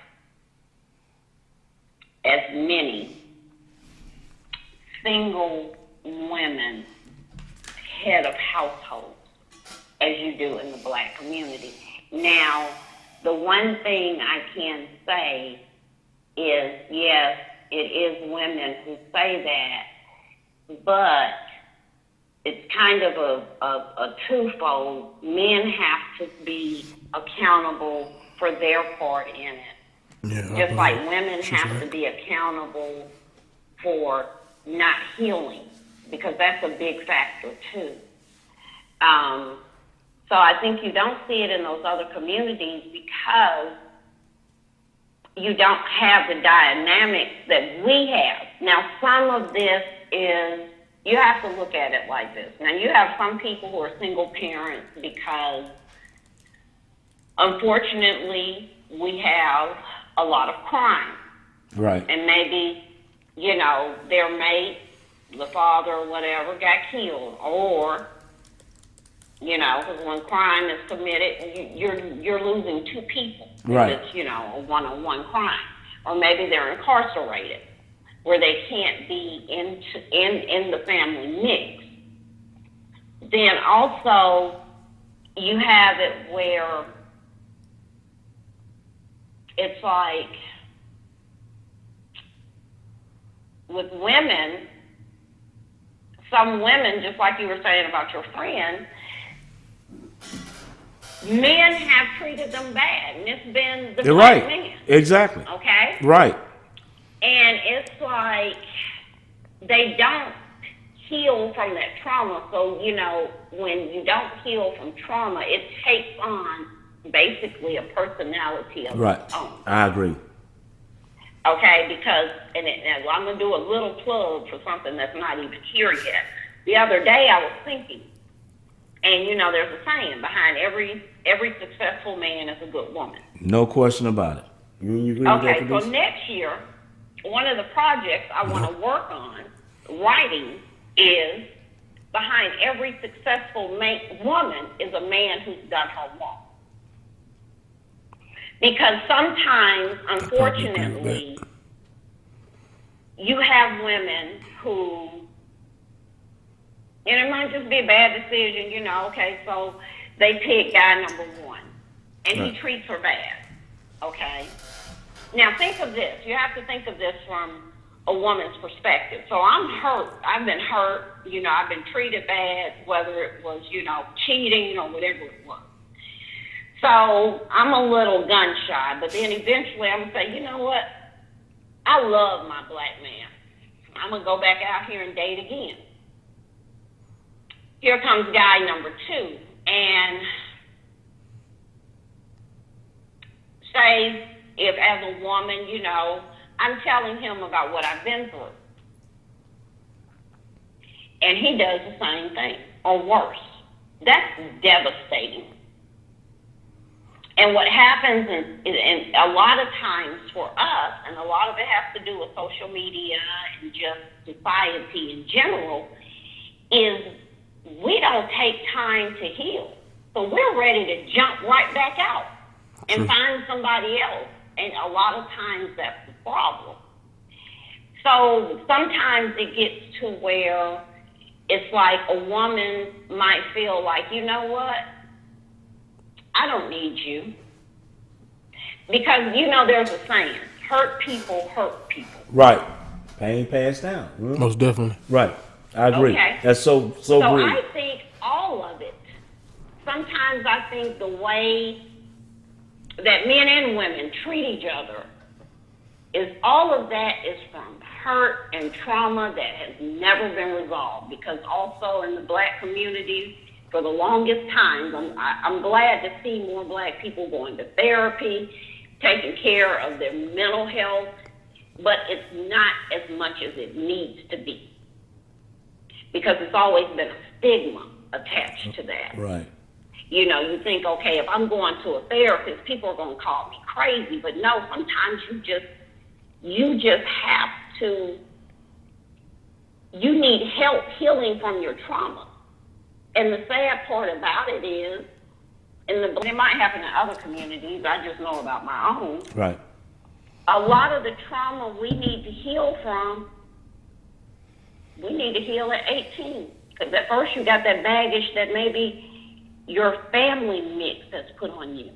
as many single women head of households as you do in the black community. Now, the one thing I can say is, yes, it is women who say that, but it's kind of a twofold. Men have to be accountable for their part in it. Yeah, just like women have to be accountable for not healing, because that's a big factor too. So I think you don't see it in those other communities because you don't have the dynamics that we have. Now, some of this is, you have to look at it like this. Now, you have some people who are single parents because, unfortunately, we have a lot of crime. Right. And maybe, you know, their mate, the father or whatever, got killed. Or, you know, because when crime is committed, you're losing two people. Right. It's, you know, a one-on-one crime. Or maybe they're incarcerated, where they can't be in the family mix. Then also, you have it where it's like, with women, some women, just like you were saying about your friend, men have treated them bad, and it's been the black man. Exactly. Okay? Right. And it's like they don't heal from that trauma. So, you know, when you don't heal from trauma, it takes on basically a personality of its own. I agree. Okay, because, and I'm going to do a little plug for something that's not even here yet. The other day I was thinking, and you know, there's a saying, behind every successful man is a good woman. No question about it. You agree with that? Okay, so next year, one of the projects I want to work on writing is, behind every successful woman is a man who's done her wrong. Because sometimes, unfortunately, you have women who, and it might just be a bad decision, you know, okay, so they pick guy number one, and he treats her bad, okay? Now think of this, you have to think of this from a woman's perspective. So I'm hurt, I've been hurt, you know, I've been treated bad, whether it was, you know, cheating or whatever it was. So I'm a little gun shy, but then eventually I'm going to say, you know what? I love my black man. I'm going to go back out here and date again. Here comes guy number two. And say if as a woman, you know, I'm telling him about what I've been through. And he does the same thing, or worse. That's devastating. And what happens is a lot of times for us, and a lot of it has to do with social media and just society in general, is we don't take time to heal. So we're ready to jump right back out and find somebody else. And a lot of times that's the problem. So sometimes it gets to where it's like a woman might feel like, you know what? I don't need you. Because, you know, there's a saying, hurt people hurt people. Right. Pain passed down. Mm-hmm. Most definitely. Right. I agree. Okay. That's so So great. I think all of it, sometimes I think the way that men and women treat each other is all of that is from hurt and trauma that has never been resolved. Because also in the black community, for the longest time, I'm glad to see more black people going to therapy, taking care of their mental health, but it's not as much as it needs to be. Because it's always been a stigma attached to that. Right. You know, you think, okay, if I'm going to a therapist, people are going to call me crazy. But no, sometimes you just have to, you need help healing from your trauma. And the sad part about it is, it might happen in other communities, I just know about my own. Right. A lot of the trauma we need to heal from, we need to heal at 18. Because at first you got that baggage that maybe your family mix has put on you.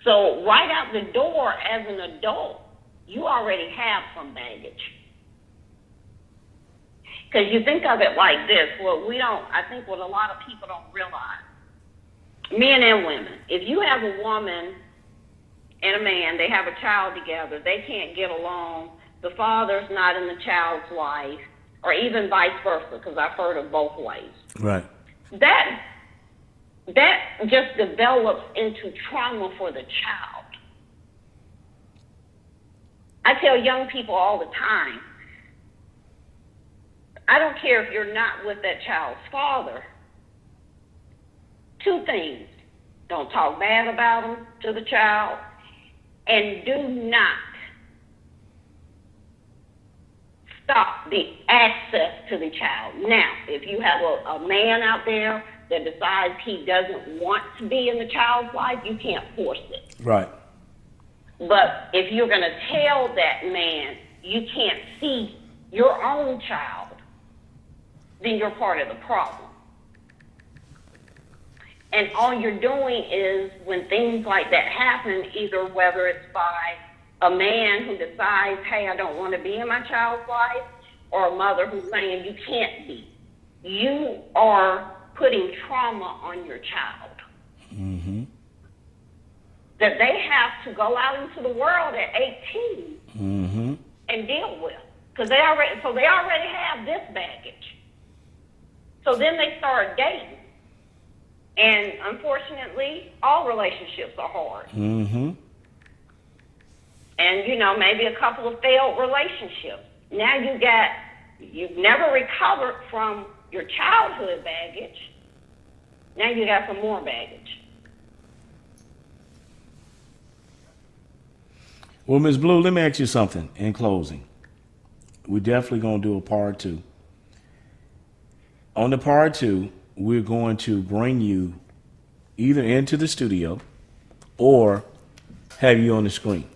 So right out the door as an adult, you already have some baggage. Because you think of it like this, I think what a lot of people don't realize, men and women, if you have a woman and a man, they have a child together, they can't get along, the father's not in the child's life, or even vice versa, because I've heard of both ways. Right. That just develops into trauma for the child. I tell young people all the time, I don't care if you're not with that child's father. Two things. Don't talk bad about him to the child, and do not stop the access to the child. Now, if you have a man out there that decides he doesn't want to be in the child's life, you can't force it. Right. But if you're going to tell that man you can't see your own child, then you're part of the problem. And all you're doing is, when things like that happen, either whether it's by a man who decides, hey, I don't want to be in my child's life, or a mother who's saying you can't be, you are putting trauma on your child. Mm-hmm. That they have to go out into the world at 18 Mm-hmm. and deal with. Because they already have this baggage. So then they start dating. And unfortunately, all relationships are hard. Mm-hmm. And, you know, maybe a couple of failed relationships. Now you've never recovered from your childhood baggage. Now you got some more baggage. Well, Ms. Blue, let me ask you something in closing. We're definitely going to do a part 2. On the part 2, we're going to bring you either into the studio or have you on the screen.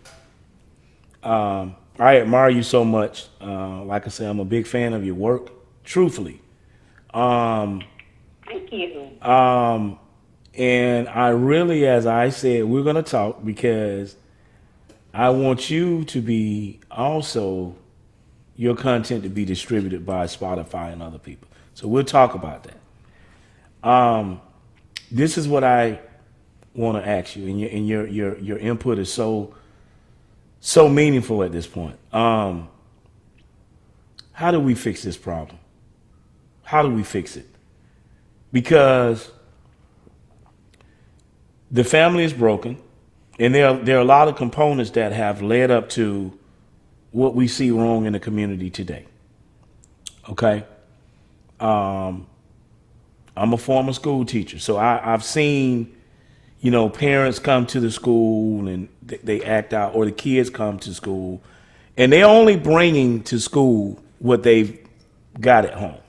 I admire you so much. Like I said, I'm a big fan of your work, truthfully. Thank you. And I really, as I said, we're going to talk because I want you to be also, your content to be distributed by Spotify and other people. So we'll talk about that. This is what I want to ask you, and your input is so meaningful at this point. How do we fix this problem? How do we fix it? Because the family is broken, and there are a lot of components that have led up to what we see wrong in the community today. Okay? I'm a former school teacher, so I've seen, you know, parents come to the school and they act out, or the kids come to school, and they're only bringing to school what they've got at home.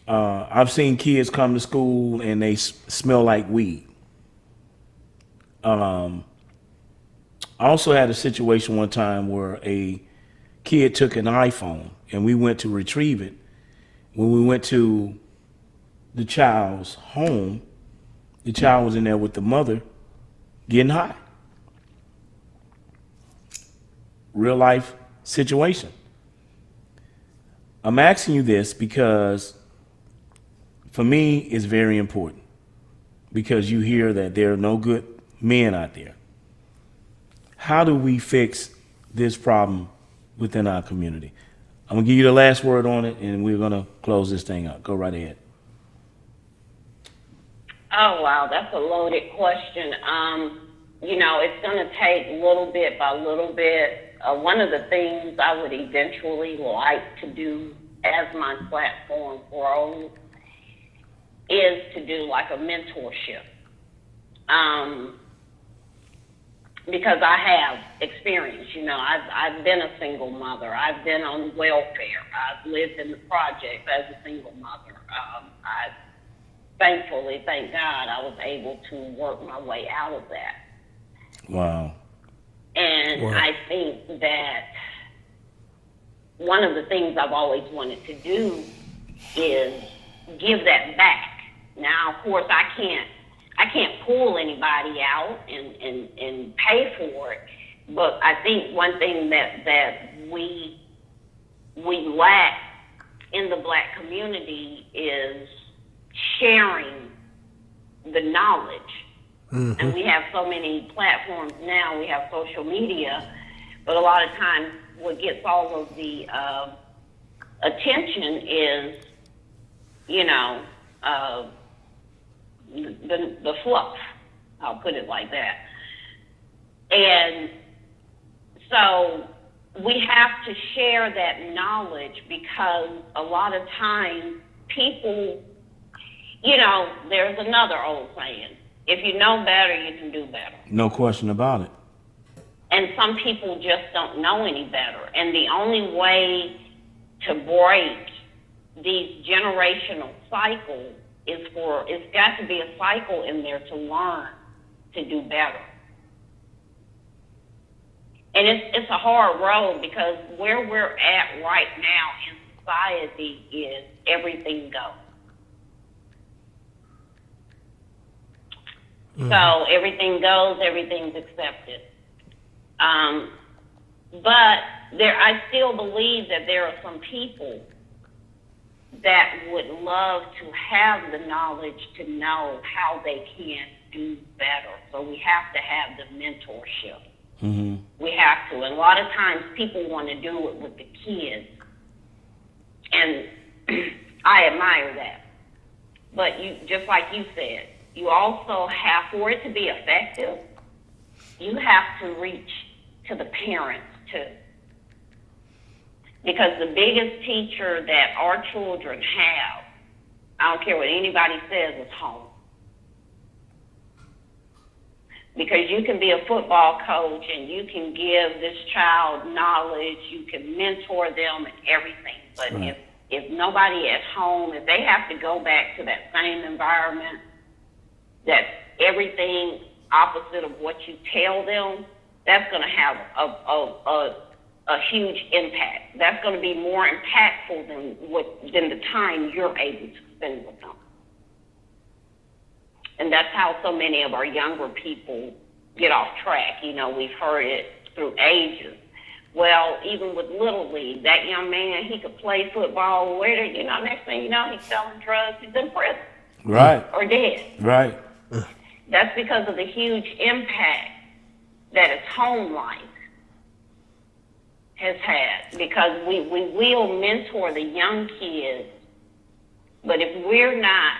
I've seen kids come to school and they smell like weed. I also had a situation one time where a kid took an iPhone and we went to retrieve it. When we went to the child's home, the child was in there with the mother getting high. Real life situation. I'm asking you this because for me it's very important, because you hear that there are no good men out there. How do we fix this problem within our community? I'm gonna give you the last word on it, and we're gonna close this thing up. Go right ahead. Oh, wow, that's a loaded question. You know, it's going to take little bit by little bit. One of the things I would eventually like to do as my platform grows is to do like a mentorship. Because I have experience, you know, I've been a single mother. I've been on welfare. I've lived in the projects as a single mother. Thankfully, thank God, I was able to work my way out of that. Wow. And wow. I think that one of the things I've always wanted to do is give that back. Now, of course, I can't pull anybody out and pay for it, but I think one thing that we lack in the Black community is sharing the knowledge. Mm-hmm. And we have so many platforms now, we have social media, but a lot of times what gets all of the attention is, you know, the fluff, I'll put it like that. And So we have to share that knowledge, because a lot of times people, there's another old saying, if you know better, you can do better. No question about it. And some people just don't know any better. And the only way to break these generational cycles it's got to be a cycle in there to learn to do better. And it's a hard road, because where we're at right now in society is everything goes. So everything goes, everything's accepted. But I still believe that there are some people that would love to have the knowledge to know how they can do better. So we have to have the mentorship. Mm-hmm. We have to. And a lot of times people want to do it with the kids. And I admire that. But just like you said, you also have, for it to be effective, you have to reach to the parents too. Because the biggest teacher that our children have, I don't care what anybody says, is home. Because you can be a football coach and you can give this child knowledge, you can mentor them and everything. But right. if nobody at home, if they have to go back to that same environment, that everything opposite of what you tell them, that's going to have a huge impact. That's going to be more impactful than the time you're able to spend with them. And that's how so many of our younger people get off track. We've heard it through ages. Well, even with Little League, that young man, he could play football. Next thing you know, he's selling drugs. He's in prison. Right. Or dead. Right. That's because of the huge impact that his home life has had. Because we will mentor the young kids, but if we're not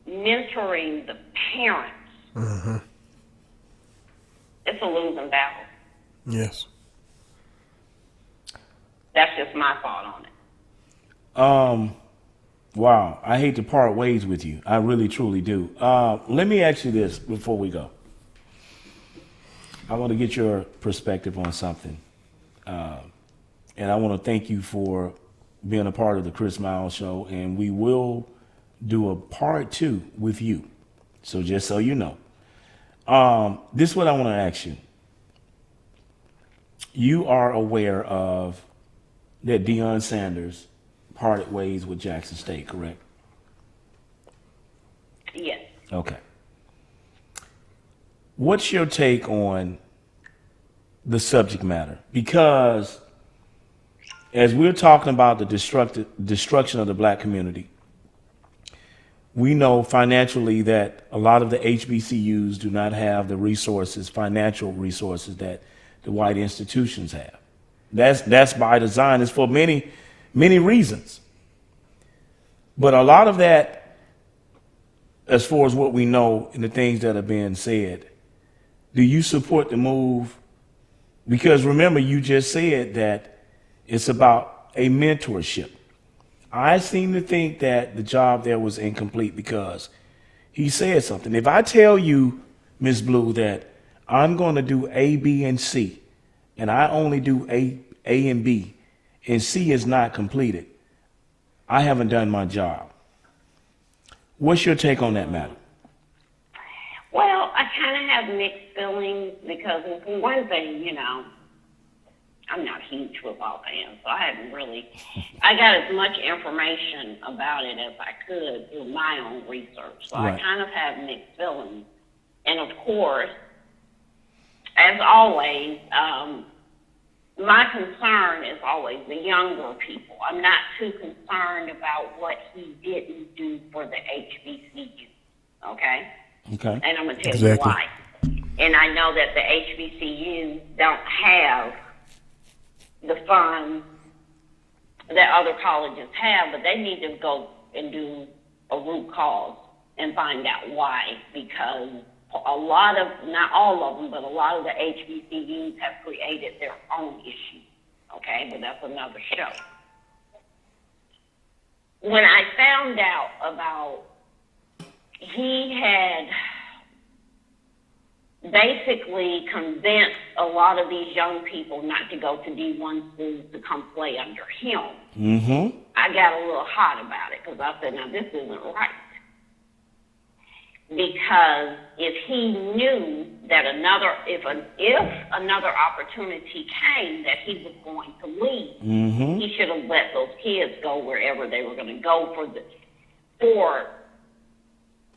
mentoring the parents, Mm-hmm. it's a losing battle. Yes. That's just my thought on it. Wow. I hate to part ways with you. I really, truly do. Let me ask you this before we go. I want to get your perspective on something. And I want to thank you for being a part of the Chris Miles Show. And we will do a part 2 with you. So just so you know. This is what I want to ask you. You are aware of that Deion Sanders parted ways with Jackson State, correct? Yes. Okay. What's your take on the subject matter? Because as we're talking about the destruction of the black community, we know financially that a lot of the HBCUs do not have the resources, financial resources that the white institutions have. That's by design. It's for many, many reasons. But a lot of that, as far as what we know and the things that are being said, do you support the move? Because remember, you just said that it's about a mentorship. I seem to think that the job there was incomplete because he said something. If I tell you, Ms. Blue, that I'm going to do A, B, and C, and I only do A and B, and C is not completed, I haven't done my job. What's your take on that matter? Well, I kind of have mixed feelings because, for one thing, I'm not a huge football fan, so I got as much information about it as I could through my own research. So right. I kind of have mixed feelings. And of course, as always, my concern is always the younger people. I'm not too concerned about what he didn't do for the HBCU, okay? Okay. And I'm going to tell you why. And I know that the HBCUs don't have the funds that other colleges have, but they need to go and do a root cause and find out why. Because a lot of, not all of them, but a lot of the HBCUs have created their own issues. Okay, but that's another show. When I found out about, he had basically convinced a lot of these young people not to go to D1 schools to come play under him. Mm-hmm. I got a little hot about it because I said, now this isn't right. Because if he knew that if another opportunity came that he was going to leave, Mm-hmm. he should have let those kids go wherever they were going to go for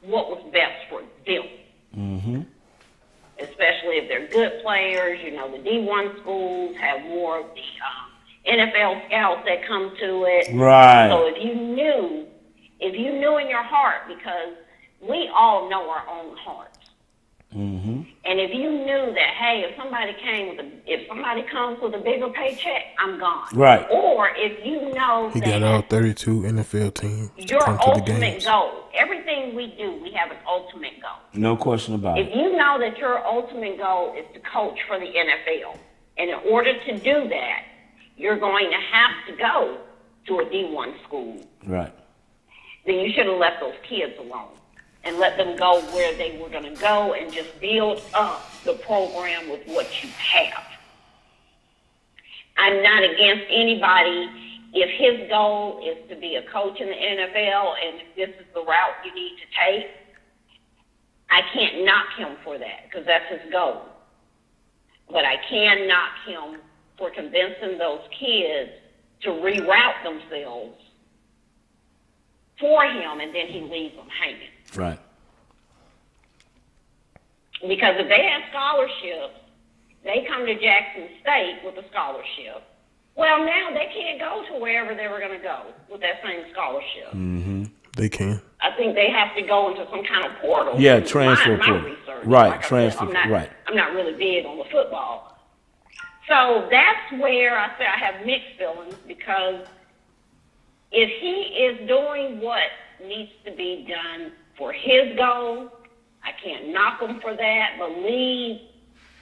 what was best for them. Mm-hmm. Especially if they're good players. You know, the D1 schools have more of the NFL scouts that come to it. Right. So if you knew in your heart, because we all know our own hearts. Mm-hmm. And if you knew that, hey, if somebody comes with a bigger paycheck, I'm gone. Right. Or if you know He that got all 32 NFL teams to your come to the ultimate games. goal, everything we do, we have an ultimate goal. No question about If it. you know that your ultimate goal is to coach for the NFL, and in order to do that, you're going to have to go to a D1 school, Right. then you should have left those kids alone and let them go where they were going to go and just build up the program with what you have. I'm not against anybody. If his goal is to be a coach in the NFL and if this is the route you need to take, I can't knock him for that because that's his goal. But I can knock him for convincing those kids to reroute themselves for him, and then he leaves them hanging. Right. Because if they have scholarships, they come to Jackson State with a scholarship. Well, now they can't go to wherever they were going to go with that same scholarship. Mm-hmm. They can. I think they have to go into some kind of portal. Yeah, transfer My portal. research. Right, Like I said, transfer, right. I'm not really big on the football. So that's where I say I have mixed feelings, because if he is doing what needs to be done for his goal, I can't knock him for that, but leave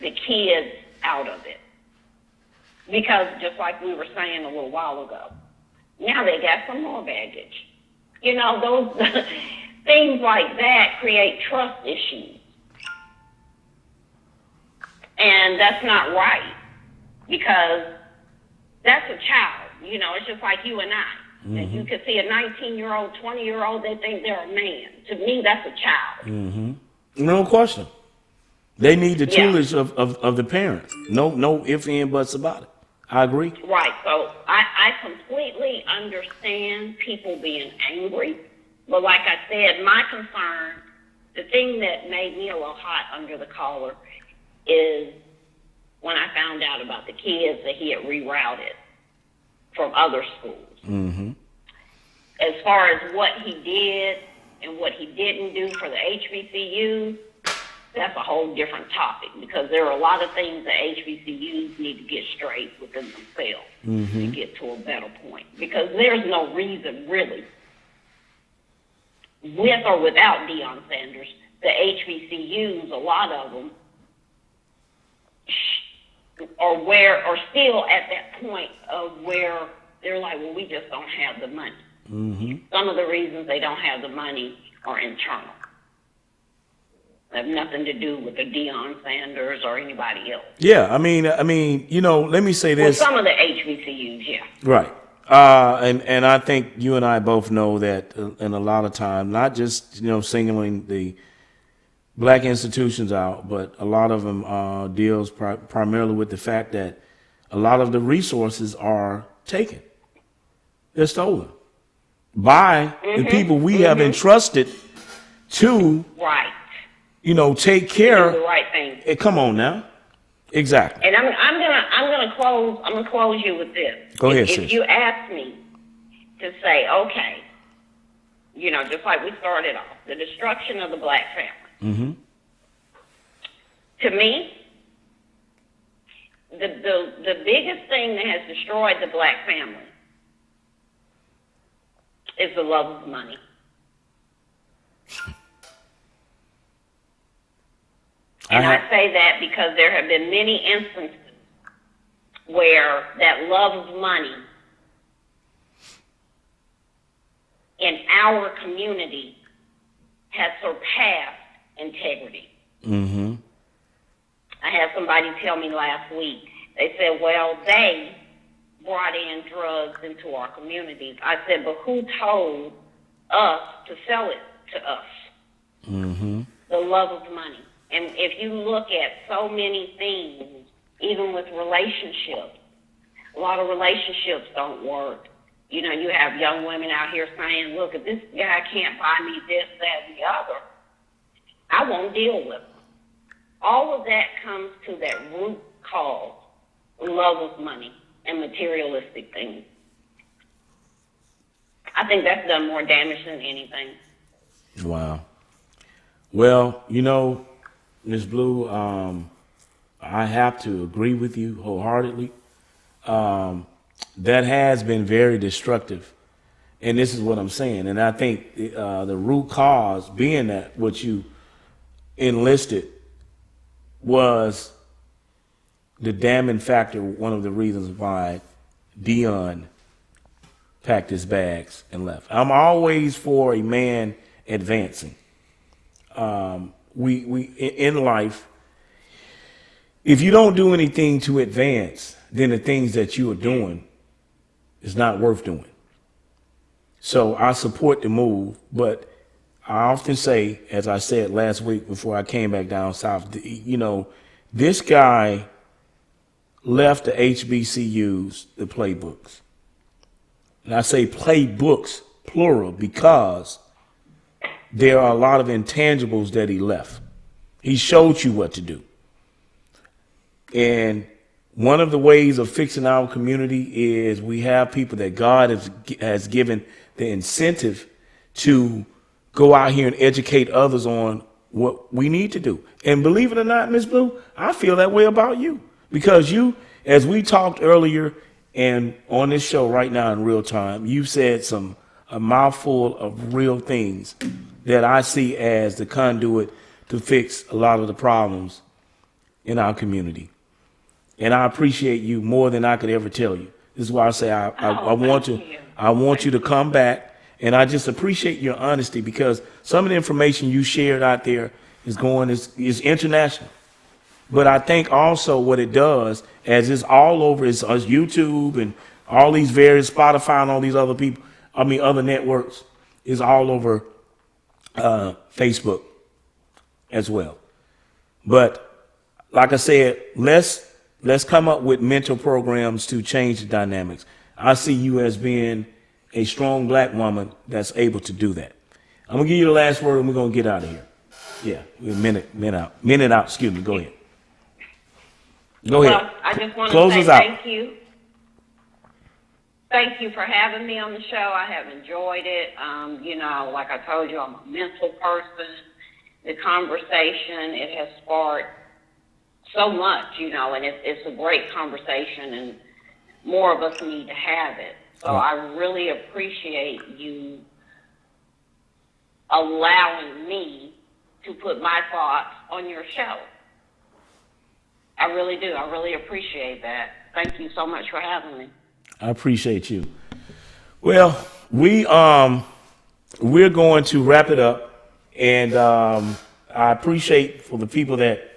the kids out of it. Because just like we were saying a little while ago, now they got some more baggage. You know, those things like that create trust issues. And that's not right, because that's a child. You know, it's just like you and I. Mm-hmm. And you could see a 19-year-old, 20-year-old, they think they're a man. To me, that's a child. Mm-hmm. No question. They need the Yeah. tutelage of the parents. No ifs, and buts about it. I agree. Right. So I completely understand people being angry. But like I said, my concern, the thing that made me a little hot under the collar is when I found out about the kids that he had rerouted from other schools. Mm-hmm. As far as what he did and what he didn't do for the HBCUs, that's a whole different topic, because there are a lot of things the HBCUs need to get straight within themselves to get to a better point. Because there's no reason, really, with or without Deion Sanders, the HBCUs, a lot of them, are still at that point of where they're like, well, we just don't have the money. Mm-hmm. Some of the reasons they don't have the money are internal. They have nothing to do with the Deion Sanders or anybody else. Yeah, I mean, you know, let me say Well, this. some of the HBCUs, yeah. Right. And I think you and I both know that in a lot of time, not just, you know, singling the black institutions out, but a lot of them deals primarily with the fact that a lot of the resources are taken. They're stolen by the people we have entrusted to, Right. you know, take Do the care. right thing. Come on now. Exactly. And I'm gonna close you with this. Go ahead, If sis. you ask me to say, okay, you know, just like we started off, the destruction of the black family. Mm-hmm. To me, the biggest thing that has destroyed the black family is the love of money. And I say that because there have been many instances where that love of money in our community has surpassed integrity. Mm-hmm. I had somebody tell me last week, they said, well, they brought in drugs into our communities. I said, but who told us to sell it to us? Mm-hmm. The love of money. And if you look at so many things, even with relationships, a lot of relationships don't work. You know, you have young women out here saying, look, if this guy can't buy me this, that, and the other, I won't deal with him. All of that comes to that root cause, love of money and materialistic things. I think that's done more damage than anything. Wow. Well, you know, Ms. Blue, I have to agree with you wholeheartedly. That has been very destructive. And this is what I'm saying. And I think the root cause being that what you enlisted was the damning factor, one of the reasons why Dion packed his bags and left. I'm always for a man advancing. We in life, if you don't do anything to advance, then the things that you are doing is not worth doing. So I support the move, but I often say, as I said last week before I came back down south, you know, this guy left the HBCUs, the playbooks. And I say playbooks, plural, because there are a lot of intangibles that he left. He showed you what to do. And one of the ways of fixing our community is we have people that God has given the incentive to go out here and educate others on what we need to do. And believe it or not, Ms. Blue, I feel that way about you. Because you, as we talked earlier and on this show right now in real time, you've said a mouthful of real things that I see as the conduit to fix a lot of the problems in our community. And I appreciate you more than I could ever tell you. This is why I say I want you to come back. And I just appreciate your honesty, because some of the information you shared out there is international. But I think also what it does, as it's all over, it's YouTube and all these various Spotify and all these other people, other networks, is all over Facebook as well. But like I said, let's come up with mental programs to change the dynamics. I see you as being a strong black woman that's able to do that. I'm gonna give you the last word and we're gonna get out of here. Yeah, minute out, excuse me, go ahead. Go ahead. Well, I just want to say thank you. Thank you for having me on the show. I have enjoyed it. You know, like I told you, I'm a mental person. The conversation, it has sparked so much, you know, and it's a great conversation, and more of us need to have it. So I really appreciate you allowing me to put my thoughts on your show. I really do. I really appreciate that. Thank you so much for having me. I appreciate you. Well, we're going to wrap it up, and I appreciate for the people that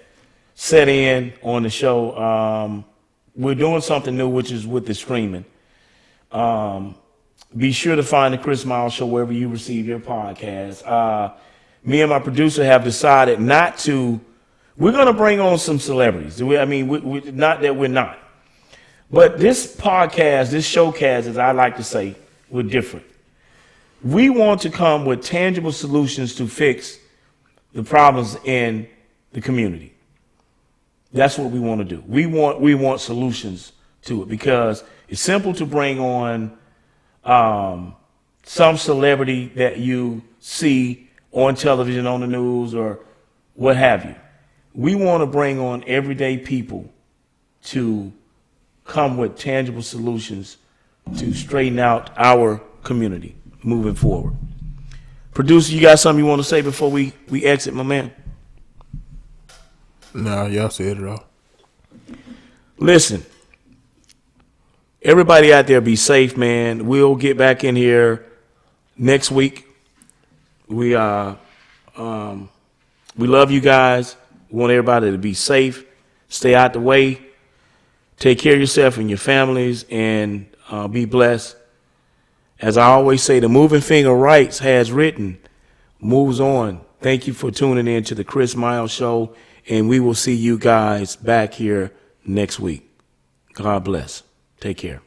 set in on the show. We're doing something new, which is with the streaming. Be sure to find the Chris Miles Show wherever you receive your podcast. Me and my producer have decided not to. We're going to bring on some celebrities. Not that we're not. But this podcast, this showcast, as I like to say, we're different. We want to come with tangible solutions to fix the problems in the community. That's what we want to do. We want solutions to it, because it's simple to bring on some celebrity that you see on television, on the news, or what have you. We want to bring on everyday people to come with tangible solutions to straighten out our community moving forward. Producer, you got something you want to say before we exit, my man? Nah, y'all said it all. Listen, everybody out there, be safe, man. We'll get back in here next week. We love you guys. We want everybody to be safe, stay out the way, take care of yourself and your families, and be blessed. As I always say, the moving finger writes, has written, moves on. Thank you for tuning in to the Chris Miles Show, and we will see you guys back here next week. God bless. Take care.